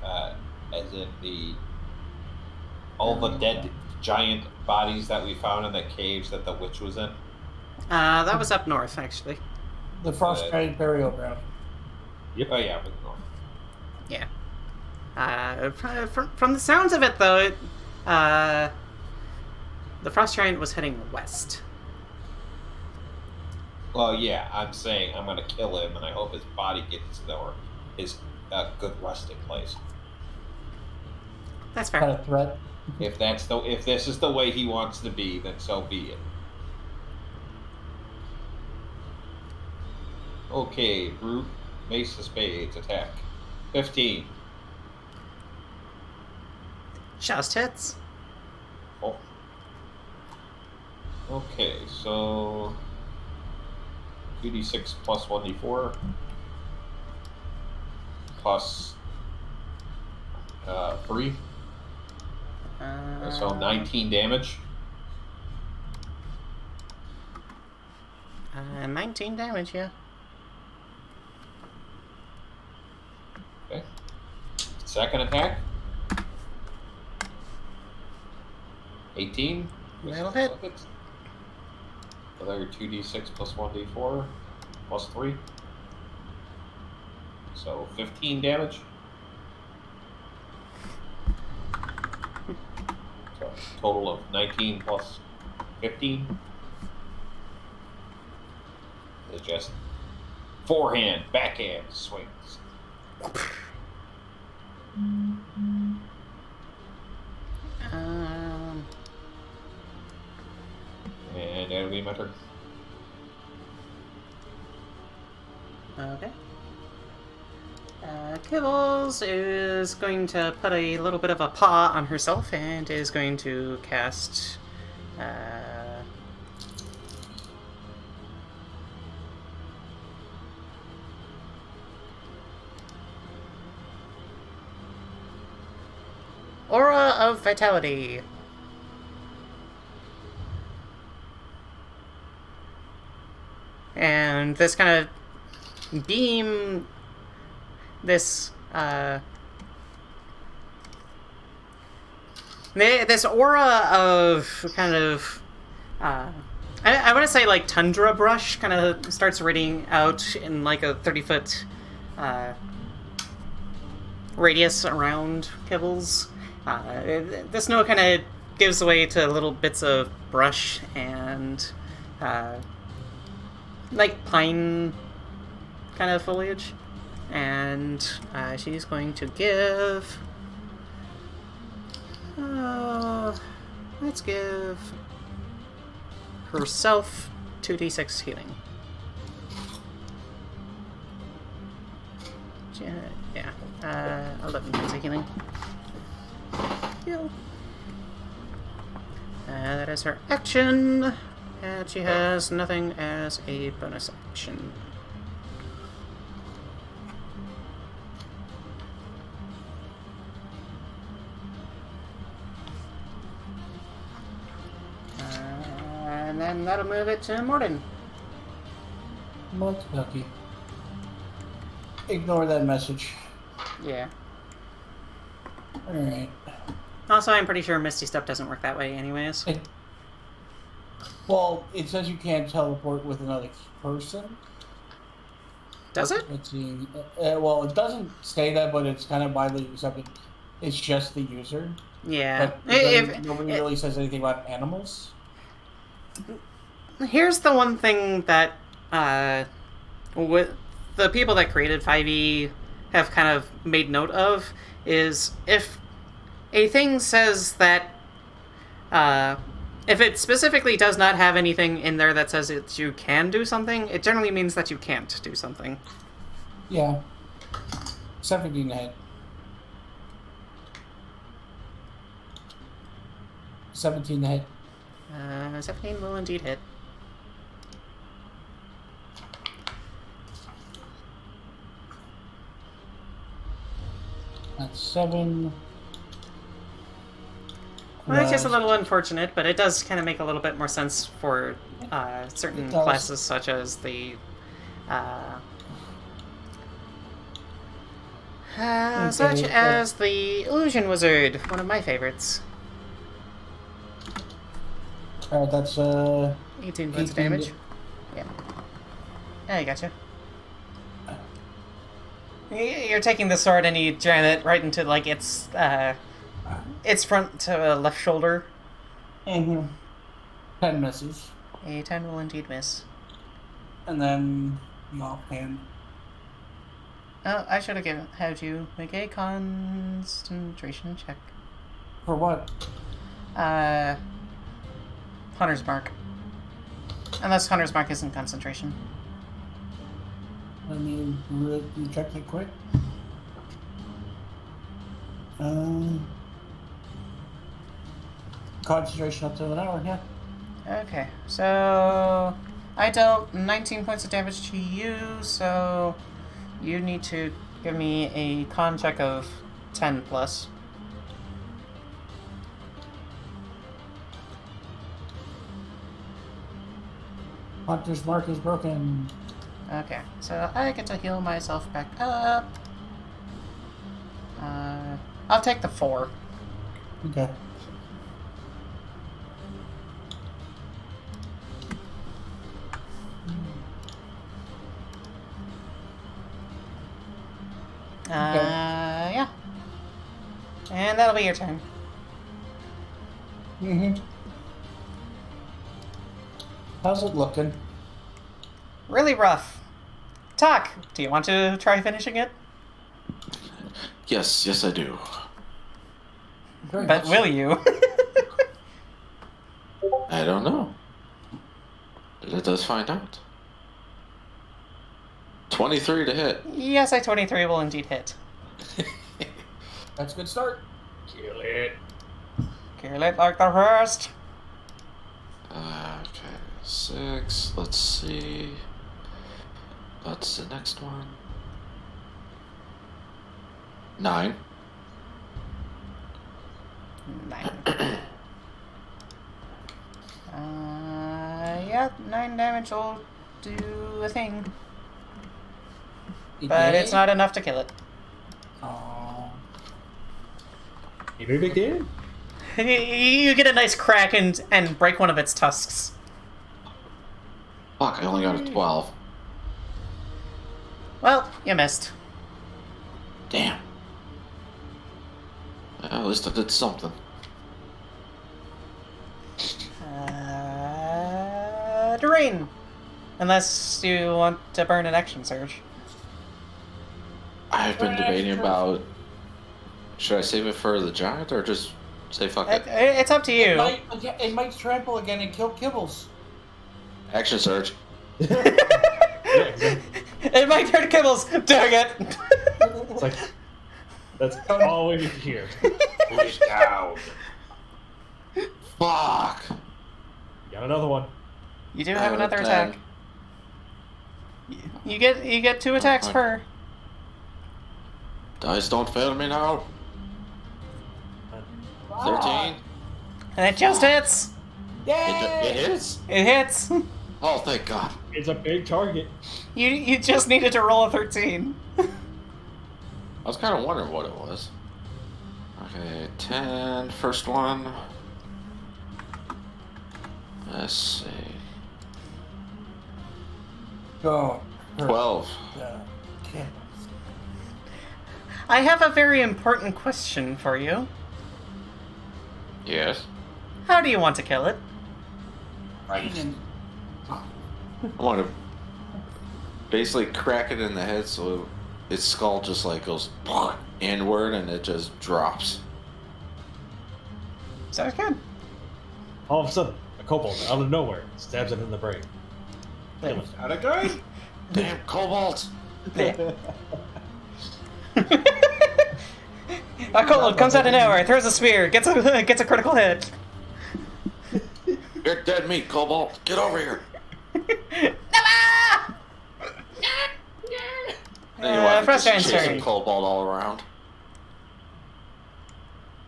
As in all the dead giant bodies that we found in the caves that the witch was in. that was up north, actually. The frost giant burial ground. Yep. Oh yeah, but no. Yeah. From the sounds of it, though, the frost giant was heading west. Well, yeah, I'm saying I'm gonna kill him, and I hope his body gets there, his good resting place. That's Kind fair. of threat. If this is the way he wants to be, then so be it. Okay, brute, mace of spades, attack. 15. Just hits. Oh. Okay, so 2d6 plus 1d4 plus 3. So 19 damage. 19 damage, yeah. Okay. Second attack. 18. That'll hit. Another 2d6 plus 1d4 plus 3. So 15 damage. So total of 19 plus 15. It's just forehand, backhand swings. my turn. Okay. Kibbles is going to put a little bit of a paw on herself and is going to cast. Aura of Vitality. And this kind of beam, this aura of kind of, I want to say like tundra brush kind of starts radiating out in like a 30-foot radius around Kibbles. The snow kind of gives way to little bits of brush and like pine kind of foliage. And she's going to give... let's give herself 2d6 healing. Yeah, 11 points of healing. Heal. That is her action, and she has nothing as a bonus action. And then that'll move it to Mordin. Lucky. Ignore that message. Yeah. Alright. Also, I'm pretty sure Misty Step doesn't work that way anyways. Well, it says you can't teleport with another person. Does it? Let's see. Well, it doesn't say that, but it's kind of widely accepted. It's just the user. Yeah. But nobody really says anything about animals. Here's the one thing that with the people that created 5e have kind of made note of is if a thing says that if it specifically does not have anything in there that says that you can do something, it generally means that you can't do something. Yeah. 17 to hit. 17 to hit. 17 will indeed hit. That's 7. Well, that's just a little unfortunate, but it does kind of make a little bit more sense for certain classes, such as the such as the Illusion Wizard, one of my favorites. Alright, that's 18 points of damage. Yeah. Yeah, I gotcha. You're taking the sword and you jam it right into like its front to left shoulder. Mm-hmm. 10 misses. A 10 will indeed miss. And then the offhand. Oh, I should have had you make a concentration check. For what? Hunter's Mark. Unless Hunter's Mark isn't concentration. Let me check it quick. Concentration up to an hour, yeah. Okay, so I dealt 19 points of damage to you, so you need to give me a con check of 10 plus. Hunter's Mark is broken. Okay, so I get to heal myself back up. I'll take the 4. Okay. Yeah. And that'll be your turn. Mm-hmm. How's it looking? Really rough. Tok, do you want to try finishing it? Yes, I do. Very But much. will you? I don't know. Let us find out. 23 to hit. Yes, a 23 will indeed hit. That's a good start. Kill it. Kill it like the rest. Okay, 6. Let's see. What's the next one? 9. 9. Yeah, 9 damage will do a thing. But it's not enough to kill it. Oh. You very big Dan? You get a nice crack and break one of its tusks. Fuck, I only got a 12. Well, you missed. Damn. At least I did something. Dearaen. Unless you want to burn an action surge. I've been debating about... Should I save it for the giant or just say fuck it? It's up to you. It might trample again and kill Kibbles. Action surge. It might turn Kibbles. Dang it. It's like, that's all we need to hear. Push down. Fuck. Got another one. You do have another attack. You get 2 attacks per. Dice don't fail me now. 13. And it just hits. It hits? It hits. Oh, thank God. It's a big target. You just needed to roll a 13. I was kind of wondering what it was. Okay, 10. First one. Let's see. Go. 12. Kibbles. I have a very important question for you. Yes. How do you want to kill it? I want to basically crack it in the head so its skull just like goes inward and it just drops. Sounds good. All of a sudden, a kobold out of nowhere stabs it in the brain. Kill it. Not a good. Damn cobalt! A kobold comes out of nowhere, throws a spear, gets a critical hit. You're dead meat, cobalt. Get over here. Anyway, Frostmaiden's just chasing turn. cobalt all around.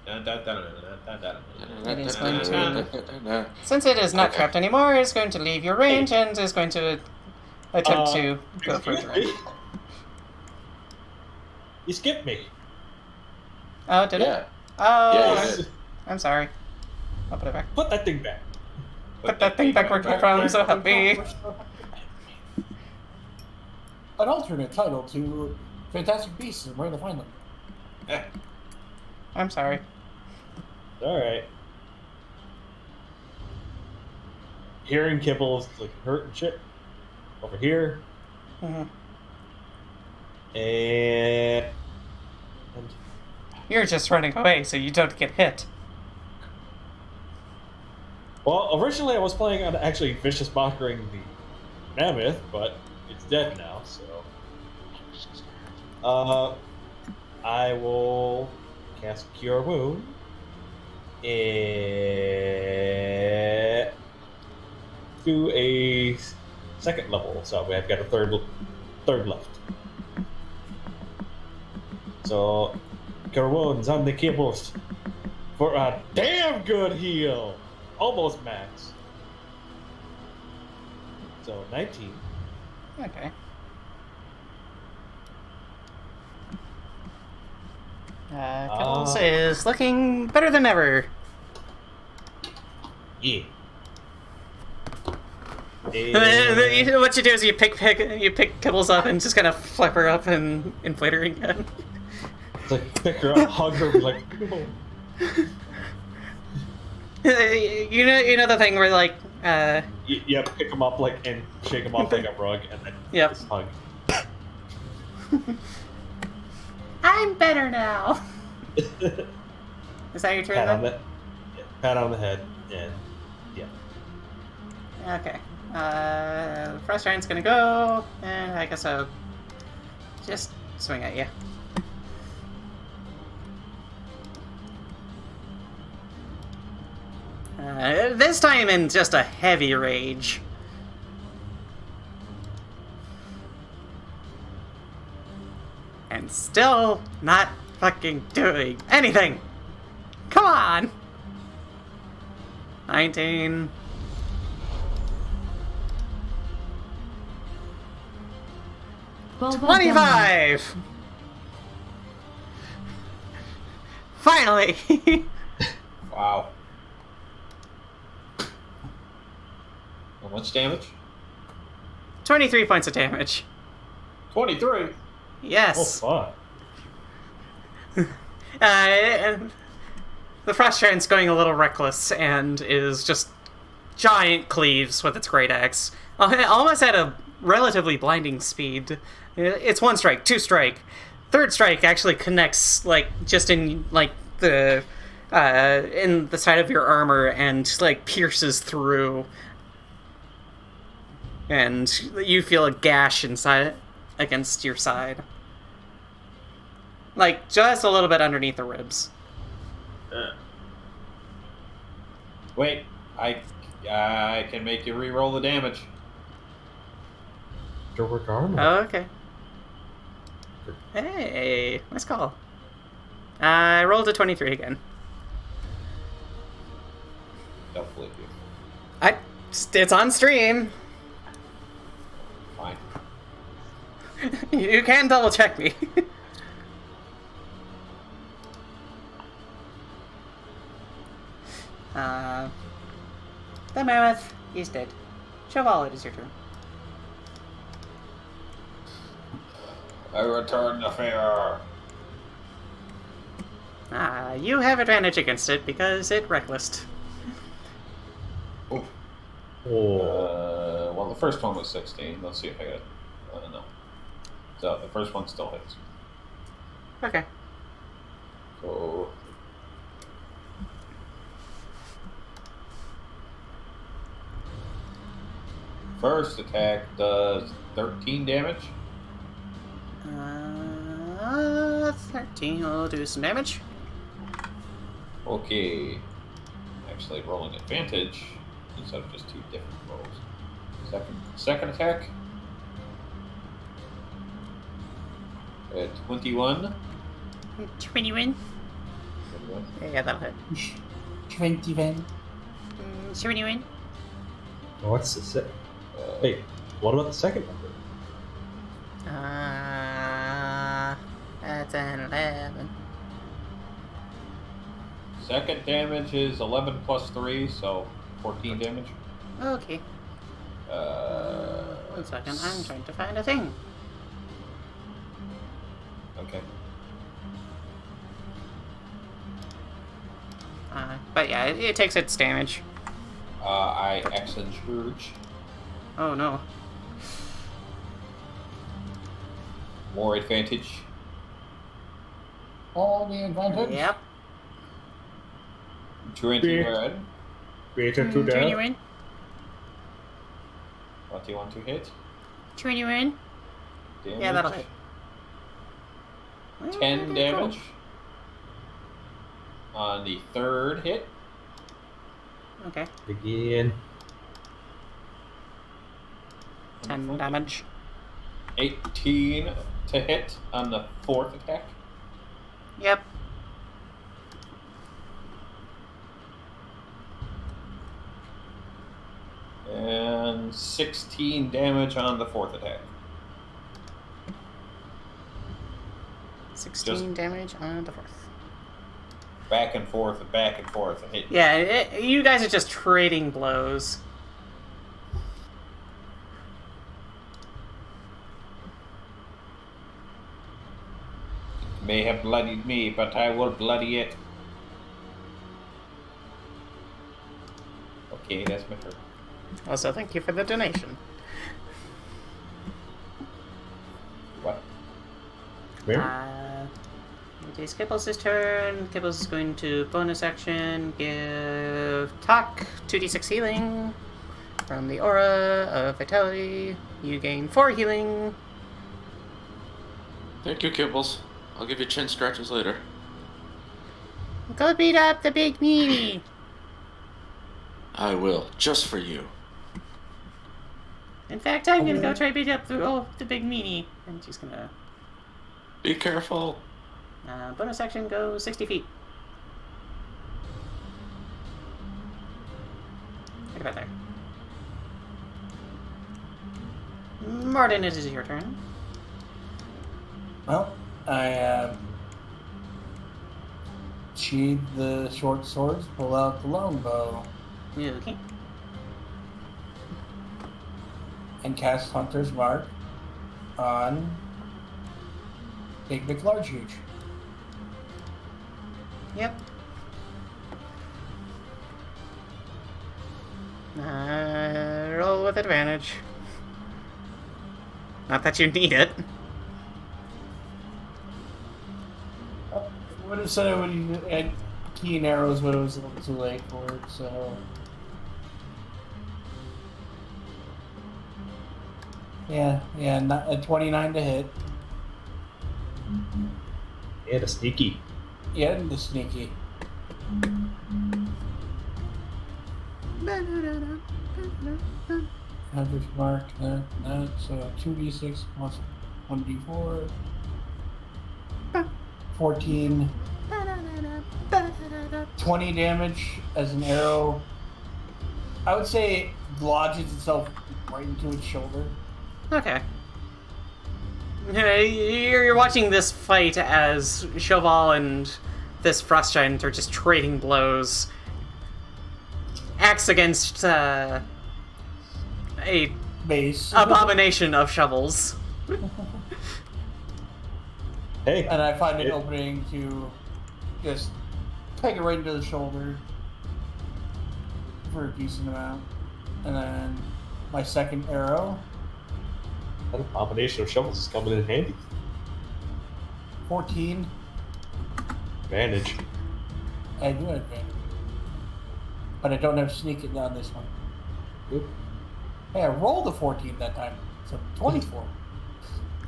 It is going to, since it is not trapped anymore, it's going to leave your range and is going to attempt to go further in. You skipped me. Oh, did Yeah. it? Oh, Yeah, you did. I'm sorry. I'll put it back. Put that thing back. Put that thing back where it came from, so happy. An alternate title to Fantastic Beasts and Where to Find Them. I'm sorry. Alright. Hearing Kibbles like hurt and shit. Over here. Mm-hmm. And You're just running away so you don't get hit. well, originally I was planning on actually vicious mocking the mammoth, but it's dead now, so I will cast Cure Wound and do a second level, so I've got a third left. So Cure Wounds on the Kibbles for a damn good heal, almost max. So 19. Okay. Kibbles is looking better than ever. Yeah. What you do is you pick Kibbles up and just kind of flip her up and inflate her again. It's like pick her up, hug her, be like, oh. You know the thing where like Yeah, pick them up like and shake them off like a rug, and then just hug. I'm better now. Is that your turn Pat then? on the head, and yeah. Okay. Frost Giant's gonna go, and I guess I'll just swing at you. This time in just a heavy rage. And still not fucking doing anything. Come on. 19. Well, 25! Finally! Wow. How much damage? 23 points of damage. 23. Yes. Oh, fuck. The Frost Giant's going a little reckless and is just giant cleaves with its great axe. Almost at a relatively blinding speed. It's one strike, two strike. Third strike actually connects, like, just in, like, in the side of your armor and, like, pierces through. And you feel a gash inside against your side. Like, just a little bit underneath the ribs. Wait, I can make you re-roll the damage. Direct armor. Oh, okay. Hey, nice call. I rolled a 23 again. Don't believe you. It's on stream. Fine. You can double check me. The mammoth is dead. Sho Val, it is your turn. I return the favor. You have advantage against it because it reckless. Oh. Oh. Well, the first one was 16. Let's see if I get it. No. So the first one still hits. Okay. So. First attack does 13 damage. 13 will do some damage. Okay. Actually rolling advantage instead of just two different rolls. Second attack. 21. 21. Yeah, that'll hit. 21. 21. What's the second? Hey, what about the second number? That's an 11. Second damage is 11 plus 3, so 14 damage. Okay. 1 second, I'm trying to find a thing. Okay. But yeah, it takes its damage. I Action Surge. Oh no. More advantage. All the advantage. Yep. 21. Created to death. 21. What do you want to hit? 21. Damage. Yeah, that'll hit. 10 damage. On the third hit. Okay. Begin. 10 damage. 18 to hit on the fourth attack. Yep. And 16 damage on the fourth attack. 16 Just- damage on the fourth. Back and forth and back and forth and hit. Yeah, you guys are just trading blows. May have bloodied me, but I will bloody it. Okay, that's my turn. Also, thank you for the donation. What? Where? It is Kibbles' turn. Kibbles is going to bonus action give Tok 2d6 healing. From the aura of vitality, you gain 4 healing. Thank you, Kibbles. I'll give you chin scratches later. Go beat up the big meanie. I will, just for you. In fact, I'm gonna go try beat up the big meanie. And she's gonna... Be careful. Bonus action, go 60 feet. Right about there. Mordin, it is your turn. Well, I sheathe the short swords, pull out the longbow, Okay. and cast Hunter's Mark on Big Big Large Huge. Yep. Roll with advantage. Not that you need it. Would have said I would add keen arrows, but it was a little too late for it, so. Yeah, not a 29 to hit. And a sneaky. Yeah, and the sneaky. Hunter's Mark, so 2d6 plus 1d4. 14. 20 damage as an arrow. I would say lodges itself right into its shoulder. Okay. You're watching this fight as Sho Val and this Frost Giant are just trading blows. Axe against a Base. abomination of shovels. Hey, And I find an opening to just peg it right into the shoulder for a decent amount. And then my second arrow, that abomination of shovels is coming in handy. 14. Advantage. I do have advantage. But I don't have sneak it on this one. Oop. Hey, I rolled a 14 that time. So 24.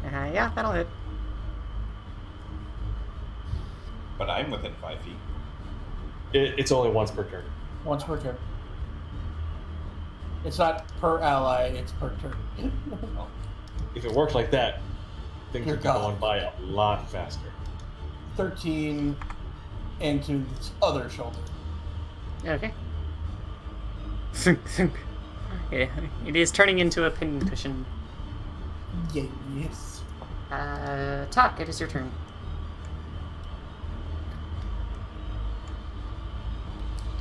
Yeah, that'll hit. But I'm within 5 feet. It's only once per turn. Once per turn. It's not per ally, it's per turn. If it worked like that, things You're would be going gone. by a lot faster. 13 into this other shoulder. Okay. Yeah, it is turning into a pincushion. Yes. Tok, it is your turn.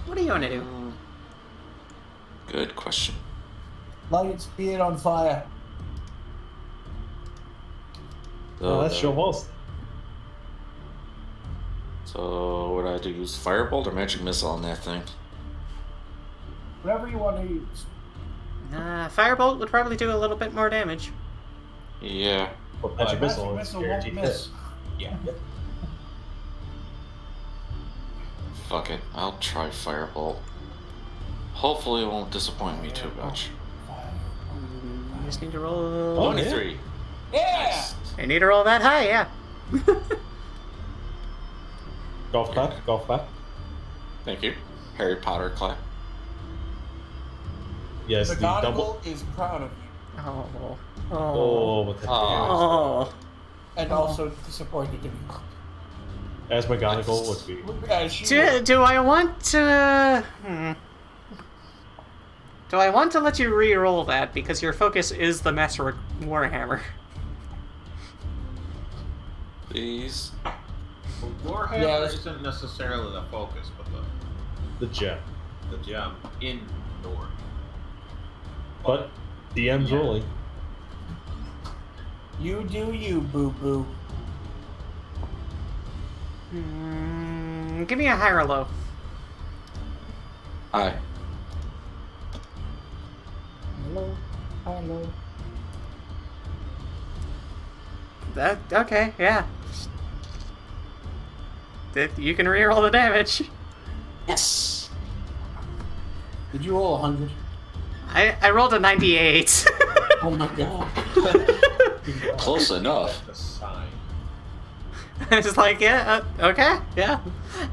What do you want to do? Good question. Light speed on fire. Oh, that's Sho Val's. So, what I do? Use Firebolt or Magic Missile on that thing? Whatever you want to use. Firebolt would probably do a little bit more damage. Yeah. Well, Magic Missile is Missile won't guaranteed miss. hit. Yeah. Fuck it. I'll try Firebolt. Hopefully it won't disappoint me too much. You just need to roll... Oh, yeah. 23. Yeah! I need to roll that high, yeah. Golf clap, golf clap. Thank you. Harry Potter clap. Yes, The the double. Gonigal is proud of you. Oh. Oh, with the Oh. And also disappointed in you. as McGonagall would be. As she Do I want to... Do I want to let you re-roll that because your focus is the Master Warhammer? Please. Well, Warhammer Yeah, isn't necessarily the focus, but The gem. the gem indoor. But DM's Yeah. rolling. You do you, boo-boo. Give me a high or low. Hi. Hello. Okay, yeah. You can re-roll the damage. Yes. Did you roll 100? I rolled a 98. Oh my god. Close enough. That's a sign. I was like, yeah, okay, yeah.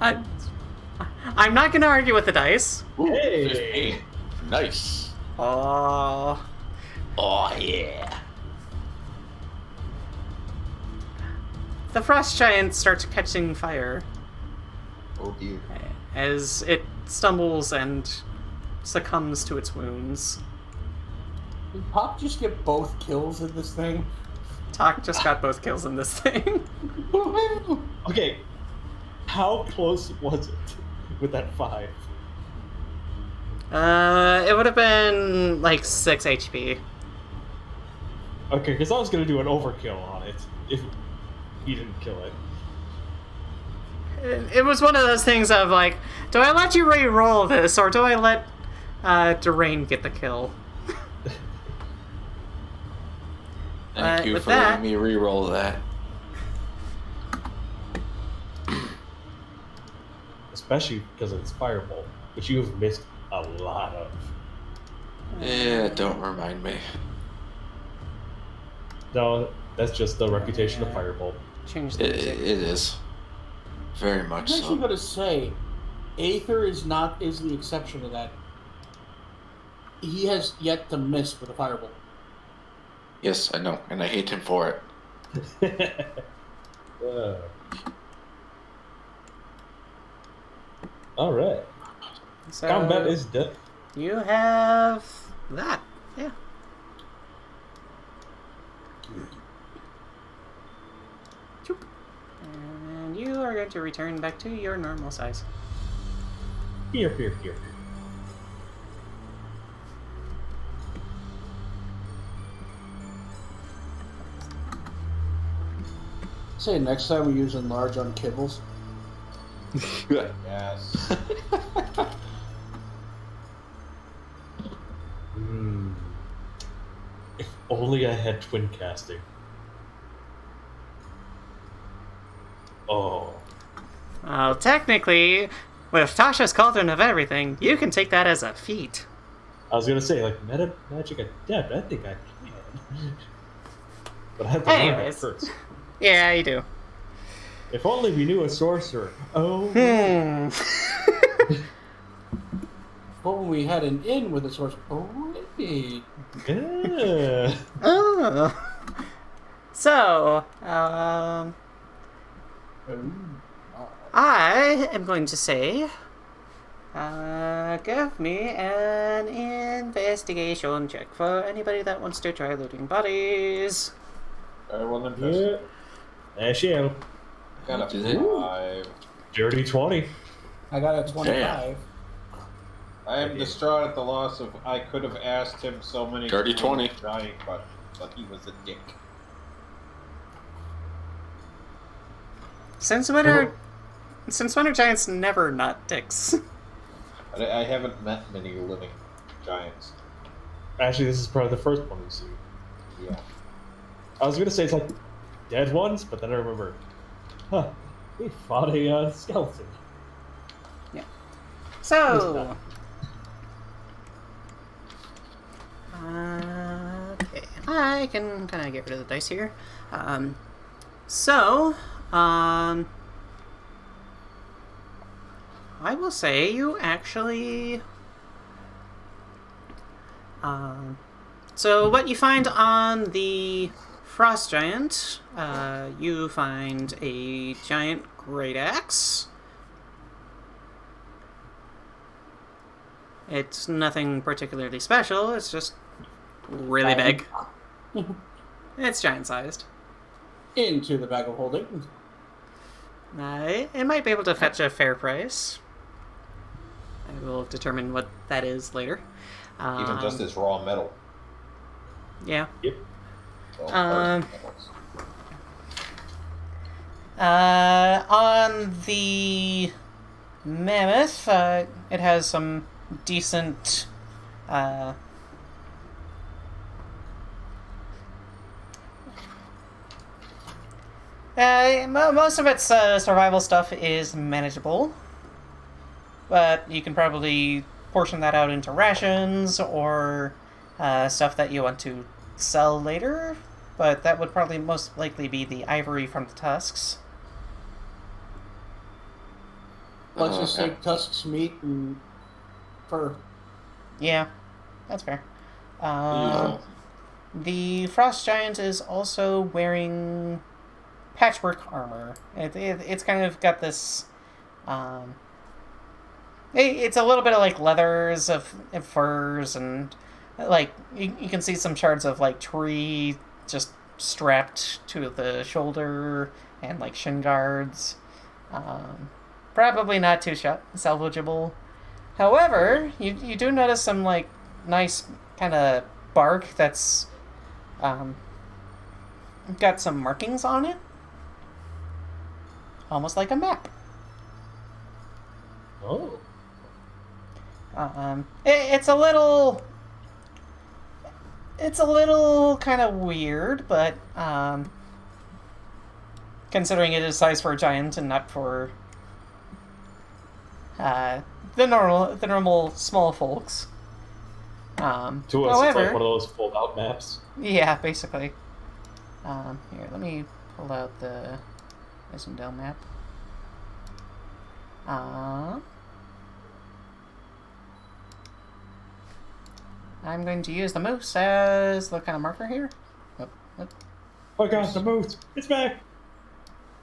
I'm not gonna argue with the dice. Hey! Nice. Oh. Oh, yeah. The frost giant starts catching fire Oh dear. as it stumbles and succumbs to its wounds. Did Pop just get both kills in this thing? Tok just got both kills in this thing. Okay, how close was it with that 5? It would have been like 6 HP. Okay, because I was gonna do an overkill on it if he didn't kill it. It was one of those things of like, do I let you re-roll this, or do I let Dearaen get the kill? Thank you with for that- letting me re-roll that. Especially because of its fireball, which you have missed a lot of. Yeah, don't remind me. No, that's just the reputation of fireball. Change It, the it music. is. Very I'm much actually so. gonna say, Aether is the exception to that. He has yet to miss with a fireball. Yes, I know, and I hate him for it. Alright. So Combat is done. you have that. Yeah. Choop. And you are going to return back to your normal size. Here. Say next time we use enlarge on kibbles. Yes. If only I had twin casting. Oh. Well, technically, with Tasha's Cauldron of Everything, you can take that as a feat. I was gonna say, like, meta magic adept, I think I can. But I have to learn that Anyways. first. Yeah, you do. If only we knew a sorcerer. Oh. But when we had an inn with a source. Oh, wait. Yeah. Oh. So, I am going to say, give me an investigation check for anybody that wants to try looting bodies. I wasn't interested. Yeah. There she is. Got a Ooh. 5. Dirty 20. I got a 25. I am distraught at the loss of. I could have asked him so many. Dirty 20. Giant questions, but he was a dick. Since Winter Giants never not dicks. I haven't met many living giants. Actually, this is probably the first one we see. Yeah. I was gonna say it's like dead ones, but then I remember, we fought a skeleton. So, okay, I can kind of get rid of the dice here. I will say you actually. So what you find on the Frost Giant, you find a giant great axe. It's nothing particularly special, it's just really big. It's giant sized. Into the bag of holding. It might be able to fetch a fair price. I will determine what that is later. Even just as raw metal. Yeah. Yep. So, Um, metals. On the Mammoth, it has some decent most of its survival stuff is manageable, but you can probably portion that out into rations or stuff that you want to sell later, but that would probably most likely be the ivory from the tusks. Let's just Okay. take tusks, meat, and fur. Yeah, that's fair. Yeah. The frost giant is also wearing patchwork armor. It's kind of got this. It's a little bit of like leathers of furs, and like you can see some shards of like tree just strapped to the shoulder, and like shin guards. Probably not too salvageable. However, you do notice some like nice kind of bark that's got some markings on it, almost like a map. Oh. It's a little kind of weird, but considering it is size for a giant and not for the normal small folks. To us, it's However, like one of those fold-out maps. yeah, basically. Here, let me pull out the Isendale map. I'm going to use the moose as the kind of marker here. Oh gosh, the moose! It's back!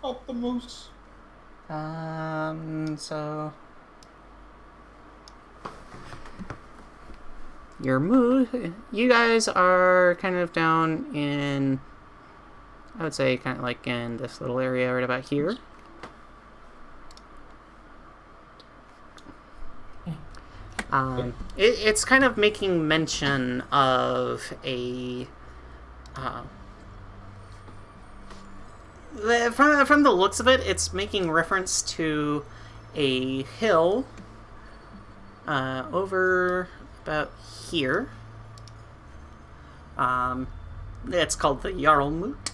Up the moose. So your moose, you guys are kind of down in, I would say, kind of like in this little area right about here. It's kind of making mention of a from the looks of it, it's making reference to a hill over about here. It's called the Jarlmoot,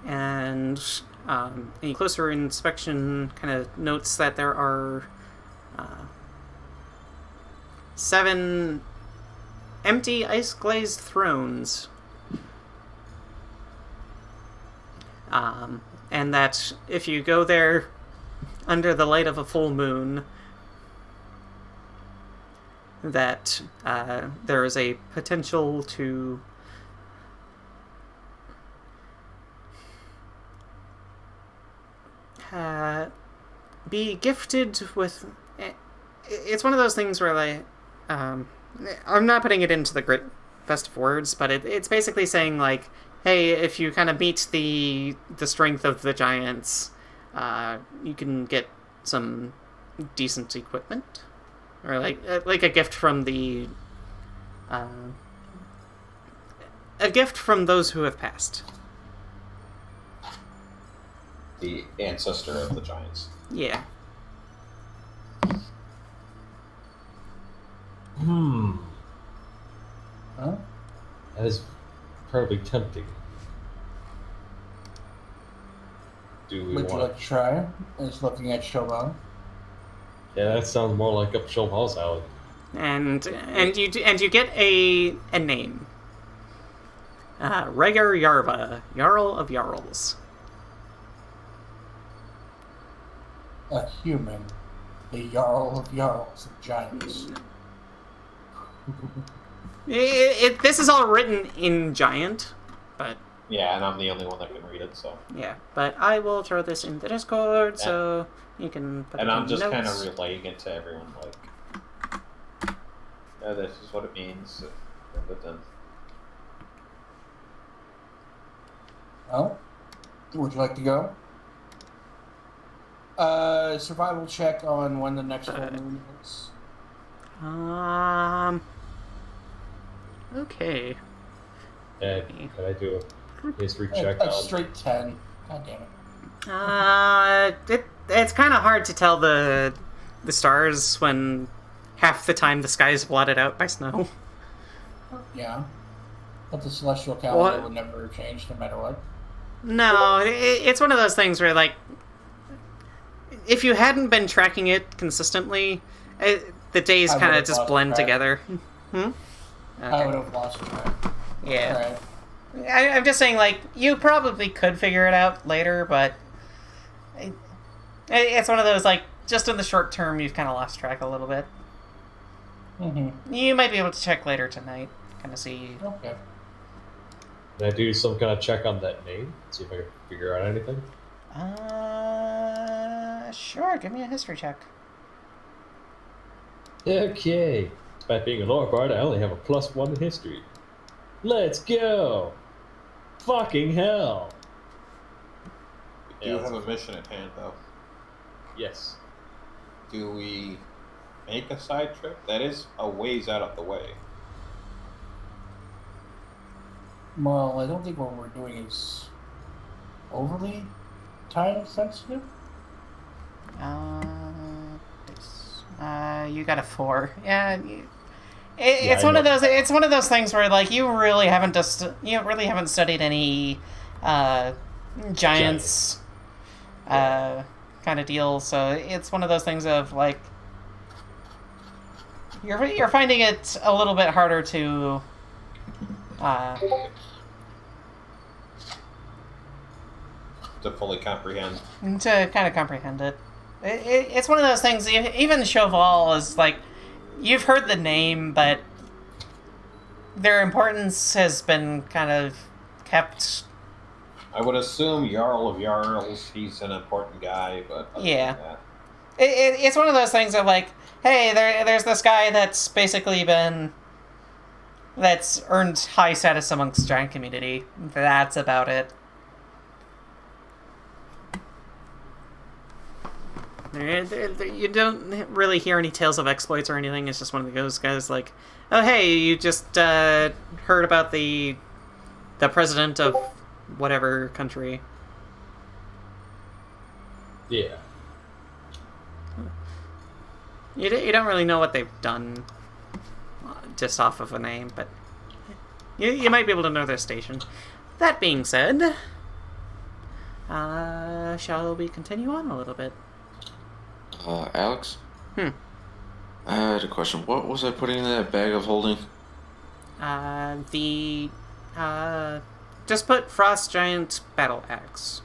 and a closer inspection kind of notes that there are 7 empty ice-glazed thrones. And that if you go there under the light of a full moon, that there is a potential to be gifted with... It's one of those things where, like, I'm not putting it into the great best of words, but it's basically saying, like, hey, if you kind of meet the strength of the giants, you can get some decent equipment, or like a gift from the a gift from those who have passed. The ancestor of the giants. Yeah. Huh? That is incredibly tempting. Do we Would you want like to try? Is looking at Sho Val. Yeah, that sounds more like up Sho Val's alley. And you get a name. Rhaegar Yarva, Jarl of Jarls. A human. The Jarl of Jarls of Giants. This is all written in Giant, but... Yeah, and I'm the only one that can read it, so. Yeah, but I will throw this in the Discord, so you can put it And I'm in just notes. kind of relaying it to everyone, like, yeah, this is what it means. Oh? Would you like to go? Survival check on when the next full moon is. Okay. Yeah, can I do a history check A on... straight 10. God damn it. It's kind of hard to tell the stars when half the time the sky is blotted out by snow. Yeah. But the celestial calendar What? would never change no matter what. No, it's one of those things where, like, if you hadn't been tracking it consistently, the days I kind of would've just lost blend track. together. Hmm? I would have lost track. Yeah. Alright. I'm just saying, like, you probably could figure it out later, but it's one of those, like, just in the short term, you've kind of lost track a little bit. Mm-hmm. You might be able to check later tonight, kind of see. Okay. Can I do some kind of check on that name? See if I can figure out anything? Sure, give me a history check. Okay. Despite being a lore bard, I only have a +1 in history. Let's go! Fucking hell! We do have a mission at hand, though. Yes. Do we make a side trip? That is a ways out of the way. Well, I don't think what we're doing is overly time sensitive. You got a 4. Yeah, it's I one of know. those. It's one of those things where like you really haven't studied any giants kind of deal. So it's one of those things of like you're finding it a little bit harder to To fully comprehend. comprehend it. It's one of those things. Even Sho Val is like, you've heard the name, but their importance has been kind of kept. I would assume Jarl of Jarls, he's an important guy, but other Yeah. than that, It's one of those things of like, hey, there's this guy that's basically that's earned high status amongst giant community. That's about it. You don't really hear any tales of exploits or anything. It's just one of those guys like, oh hey, you just heard about the president of whatever country. Yeah. You don't really know what they've done just off of a name, but you might be able to know their station. That being said, shall we continue on a little bit? Alex? I had a question. What was I putting in that bag of holding? Just put Frost Giant Battle Axe.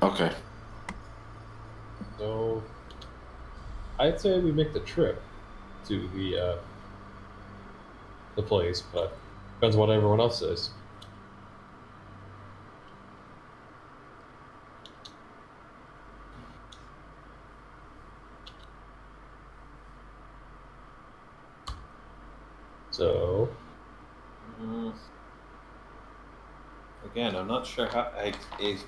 Okay. So, I'd say we make the trip to the place, but depends on what everyone else says. So, again, I'm not sure how if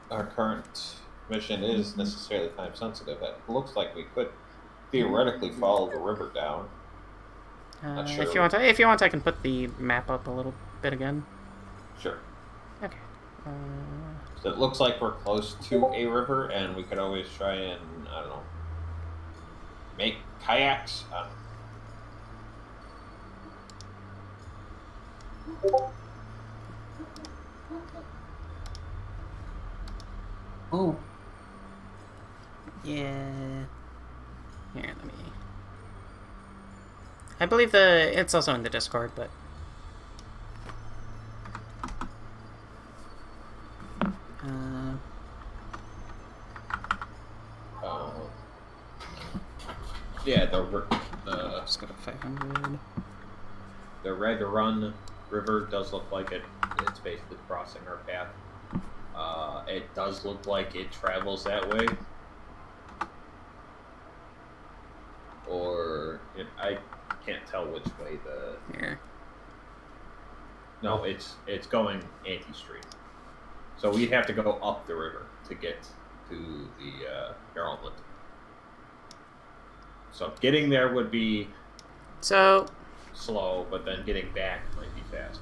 our current mission is necessarily time sensitive. It looks like we could theoretically follow the river down. Not sure. If you want, I can put the map up a little bit again. Sure. Okay. So it looks like we're close to a river, and we could always try and, I don't know, make kayaks. Ooh. Yeah. Here, let me. I believe it's also in the Discord, but. Yeah, Just got a 500. the Red Run River does look like it's basically crossing our path. It does look like it travels that way. I can't tell which way Here. No, it's going anti-stream. So we'd have to go up the river to get to the Jarlland. So getting there would be So slow, but then getting back might be fast.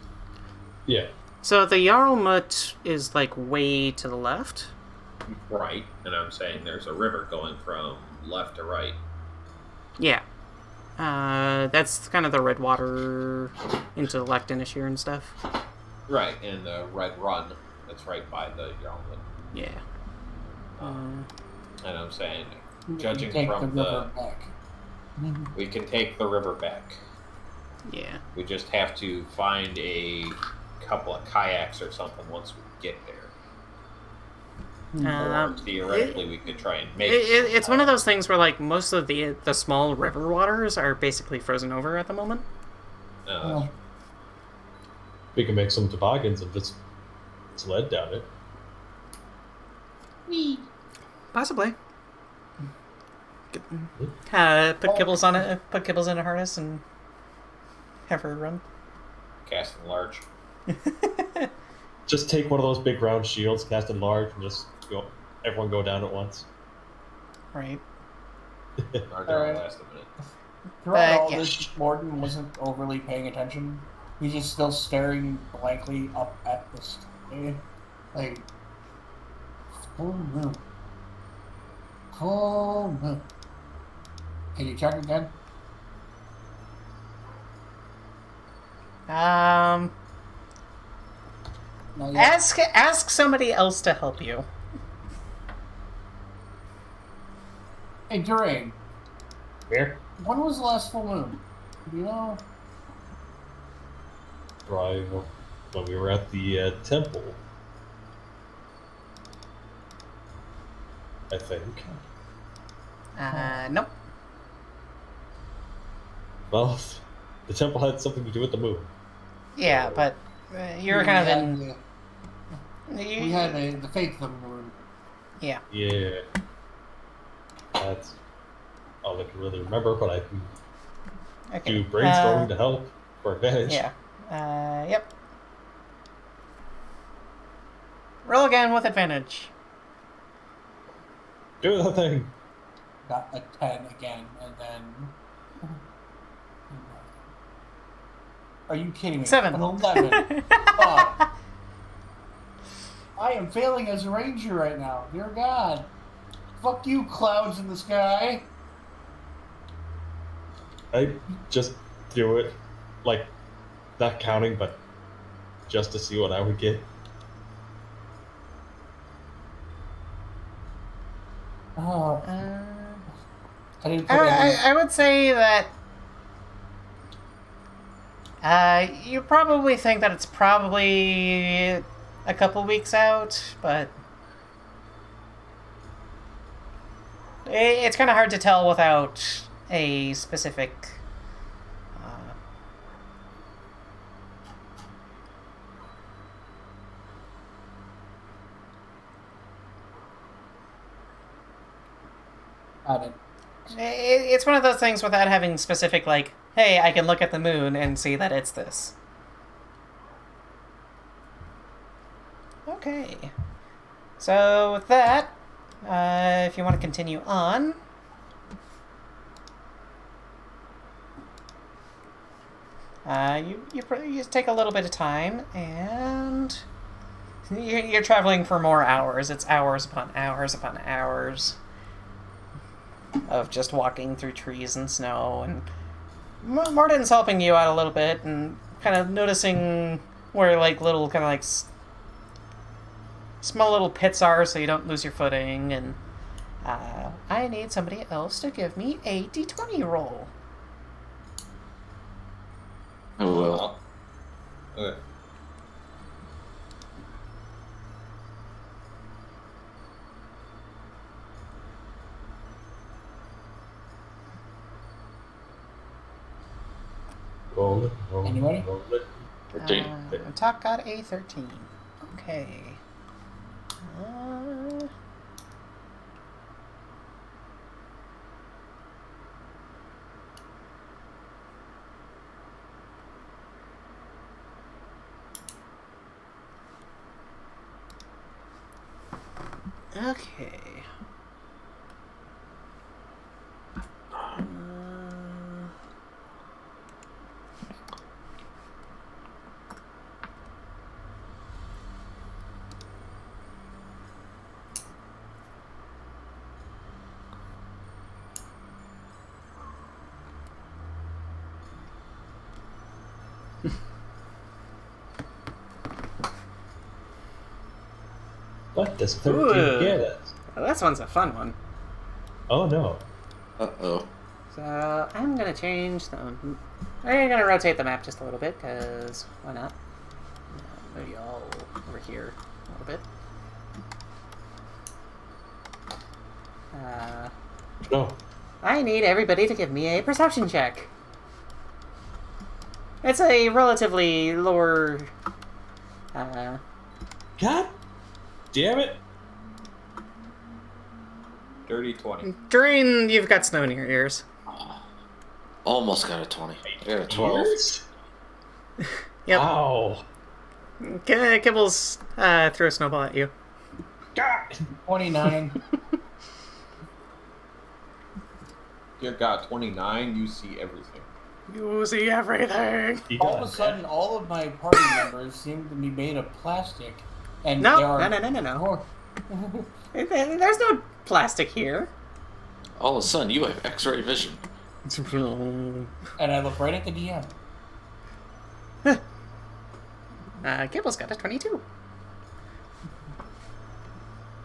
yeah. So the Jarlmut is like way to the left. Right, and I'm saying there's a river going from left to right. Yeah. That's kind of the red water into the Lectinishir and stuff. Right, and the Red Run, that's right by the Jarlland. Yeah. And I'm saying, You judging take from the river back. We can take the river back. Yeah. We just have to find a couple of kayaks or something once we get there. Or theoretically, we could try and make. It's one of those things where like most of the small river waters are basically frozen over at the moment. No, We can make some toboggans and just sled down it. Possibly. Put Kibbles on it. Put Kibbles in a harness and have her run. casting large. Just take one of those big round shields, cast it large, and just go. Everyone go down at once. Right. Our down last a minute. Throughout all this, Mordin wasn't overly paying attention. He's just still staring blankly up at the sky. Like, full moon. Full moon. Can you check again? Not yet. Ask somebody else to help you. Hey, Dearaen, Where? when was the last full moon? Do you know? Right, when we were at the temple. I think. Nope. Well, the temple had something to do with the moon. Yeah, but you're kind of in. We had the fake of the moon. Yeah. Yeah. That's all I can really remember, but I can do brainstorming to help for advantage. Yeah. Yep. Roll again with advantage. Do the thing. Got a 10 again, and then... Are you kidding me? 7. An 11. Fuck. I am failing as a ranger right now. Dear God. Fuck you, clouds in the sky. I just do it, like, not counting, but just to see what I would get. Oh. I didn't put any... I would say that you probably think that it's probably a couple weeks out, but it's kind of hard to tell without a specific it's one of those things without having specific, like, hey, I can look at the moon and see that it's this. Okay. So with that, if you want to continue on, you just take a little bit of time, and you're traveling for more hours. It's hours upon hours upon hours of just walking through trees and snow, and Mordin's helping you out a little bit and kind of noticing where like little kind of like small little pits are so you don't lose your footing, and I need somebody else to give me a d20 roll. I will. Okay. Roll it, roll it, Anybody? roll it. 13. Tok got a 13. Okay. Uh, Okay. What does 13 Ooh. get us? Well, this one's a fun one. Oh no. Uh-oh. So I'm gonna change them. I'm gonna rotate the map just a little bit, because why not? Move you all over here a little bit. No. I need everybody to give me a perception check. It's a relatively lower. God damn it! Dirty 20. Dearaen, you've got snow in your ears. Almost got a 20. I got a 12. Years? Yep. Wow. Kibbles threw a snowball at you. God. 29. Dear God, 29, you see everything. You see everything. He All of a does. sudden, all of my party members seem to be made of plastic. And No, they are... no. There's no plastic here. All of a sudden, you have X-ray vision. And I look right at the DM. Kibbles got a 22.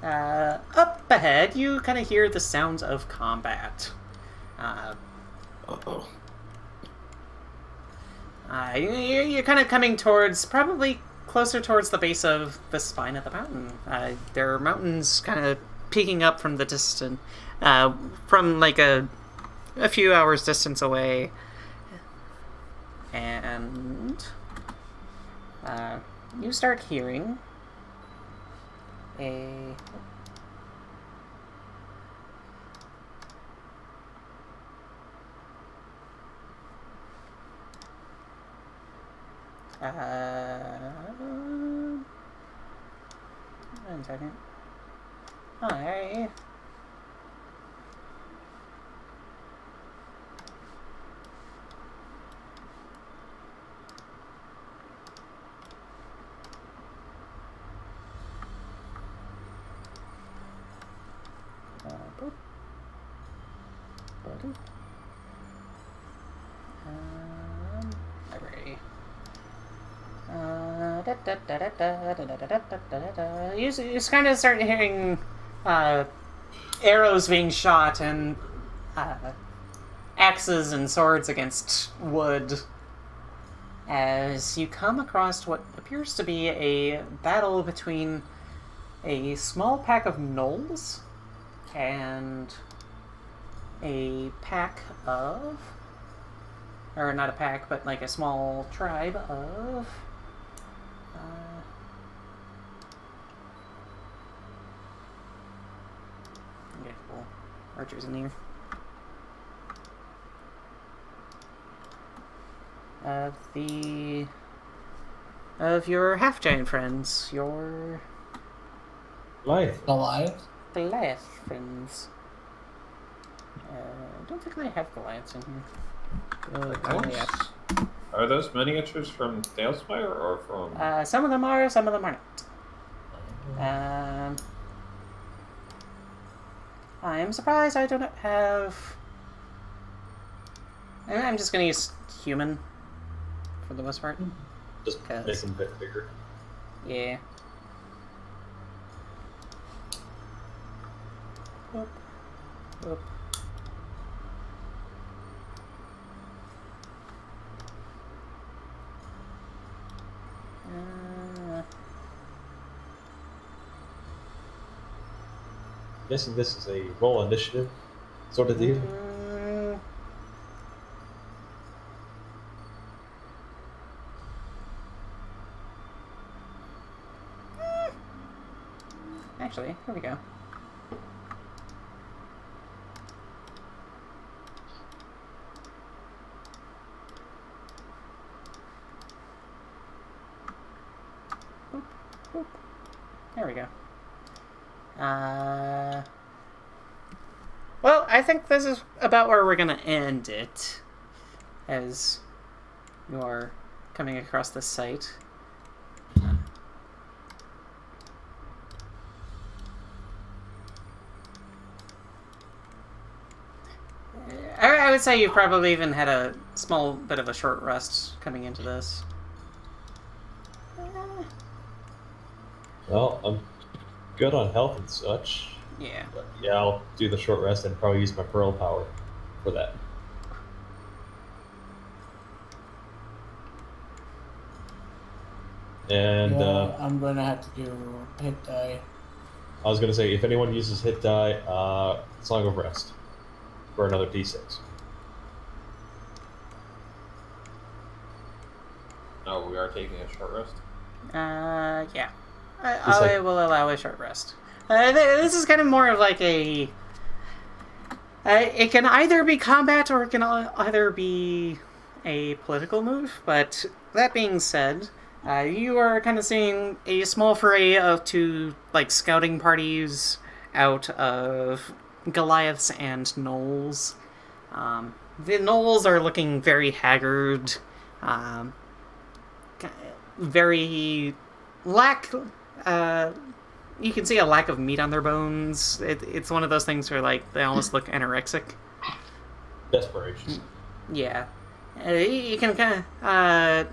Up ahead, you kind of hear the sounds of combat. Uh-oh. You're kind of coming towards, probably closer towards the base of the spine of the mountain. There are mountains kind of peeking up from the distance, from like a few hours distance away. And you start hearing a... one second. Hi. Boop. Buddy. Library. You just kind of start hearing arrows being shot and axes and swords against wood as you come across what appears to be a battle between a small pack of gnolls and a pack of, or not a pack, but like a small tribe of okay, cool. Archers in here. Of your half-giant friends, your Life. Goliath? Goliath friends. I don't think they have Goliaths in here. Goliath. Are those miniatures from Dalespire or from... Some of them are, some of them are not. I'm surprised I don't have... I'm just gonna use human for the most part. Just make them a bit bigger. Yeah. Oop. Oop. Guessing this is a roll initiative sort of deal. Actually, here we go. Boop, boop. There we go. Well, I think this is about where we're gonna end it, as you are coming across this site. I would say you've probably even had a small bit of a short rest coming into this. Well, I'm good on health and such. Yeah. But yeah, I'll do the short rest and probably use my pearl power for that. And I'm going to have to do hit die. I was gonna say, if anyone uses hit die, Song of Rest for another d6. Oh, we are taking a short rest? Yeah. I will allow a short rest. This is kind of more of like a... it can either be combat or it can either be a political move, but that being said, you are kind of seeing a small foray of two, like, scouting parties out of Goliaths and Gnolls. The Gnolls are looking very haggard, very you can see a lack of meat on their bones. It's one of those things where, like, they almost look anorexic. Desperation. Yeah. You can kind of...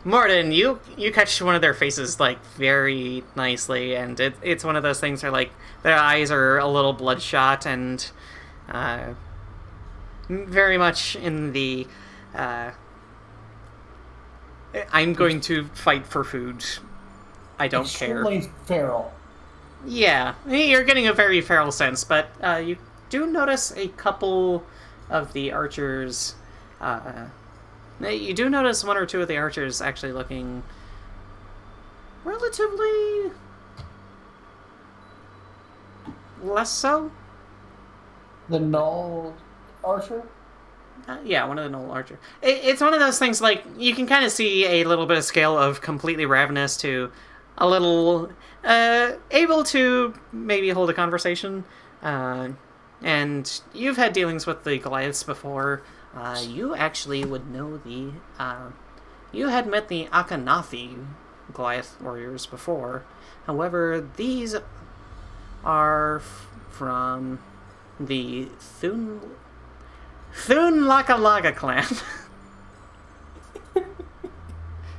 Mordin, you catch one of their faces, like, very nicely, and it's one of those things where, like, their eyes are a little bloodshot and very much in the I'm going to fight for food. I don't care. Extremely feral. Yeah, you're getting a very feral sense, but you do notice a couple of the archers. You do notice one or two of the archers actually looking relatively less so. The Gnoll archer? Yeah, one of the Gnoll archer. It's one of those things, like, you can kind of see a little bit of scale of completely ravenous to a little able to maybe hold a conversation. And you've had dealings with the Goliaths before. You actually would know the... you had met the Akhenathi Goliath warriors before. However, these are from the Thun-Laka-Laga clan.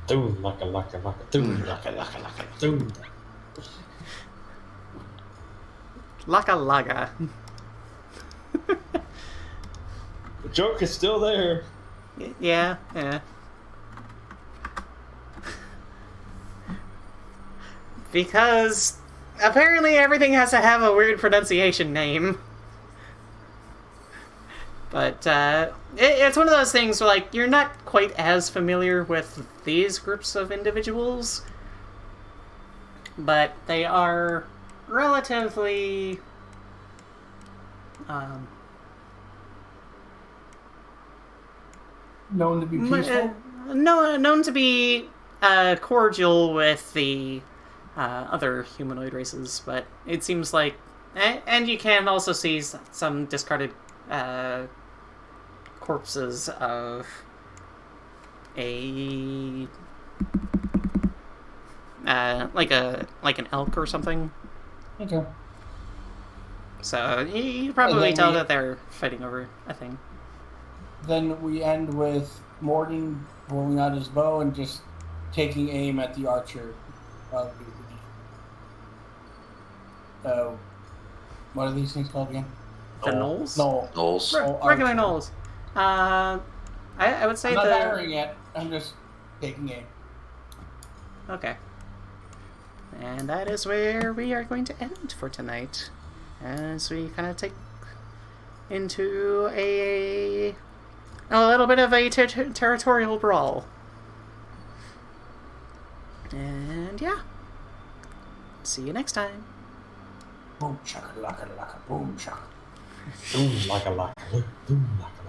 Thun-Laka-Laka-Laka. Thun-Laka-Laka-Laka. Thun. Laka-Laga. The joke is still there. Yeah. Because apparently everything has to have a weird pronunciation name. But it's one of those things where, like, you're not quite as familiar with these groups of individuals, but they are relatively known to be peaceful? known to be cordial with the other humanoid races, but it seems like... And you can also see some discarded corpses of a... like an elk or something. Okay. So you probably tell that they're fighting over a thing. Then we end with Mordin pulling out his bow and just taking aim at the archer. What are these things called again? The Gnolls? Gnolls. Regular Gnolls. I would say I'm not firing yet. I'm just taking aim. Okay. And that is where we are going to end for tonight, as we kind of take into a little bit of a territorial brawl. And yeah, see you next time. Boom shaka laka laka boom shaka. Boom laka laka. Boom laka.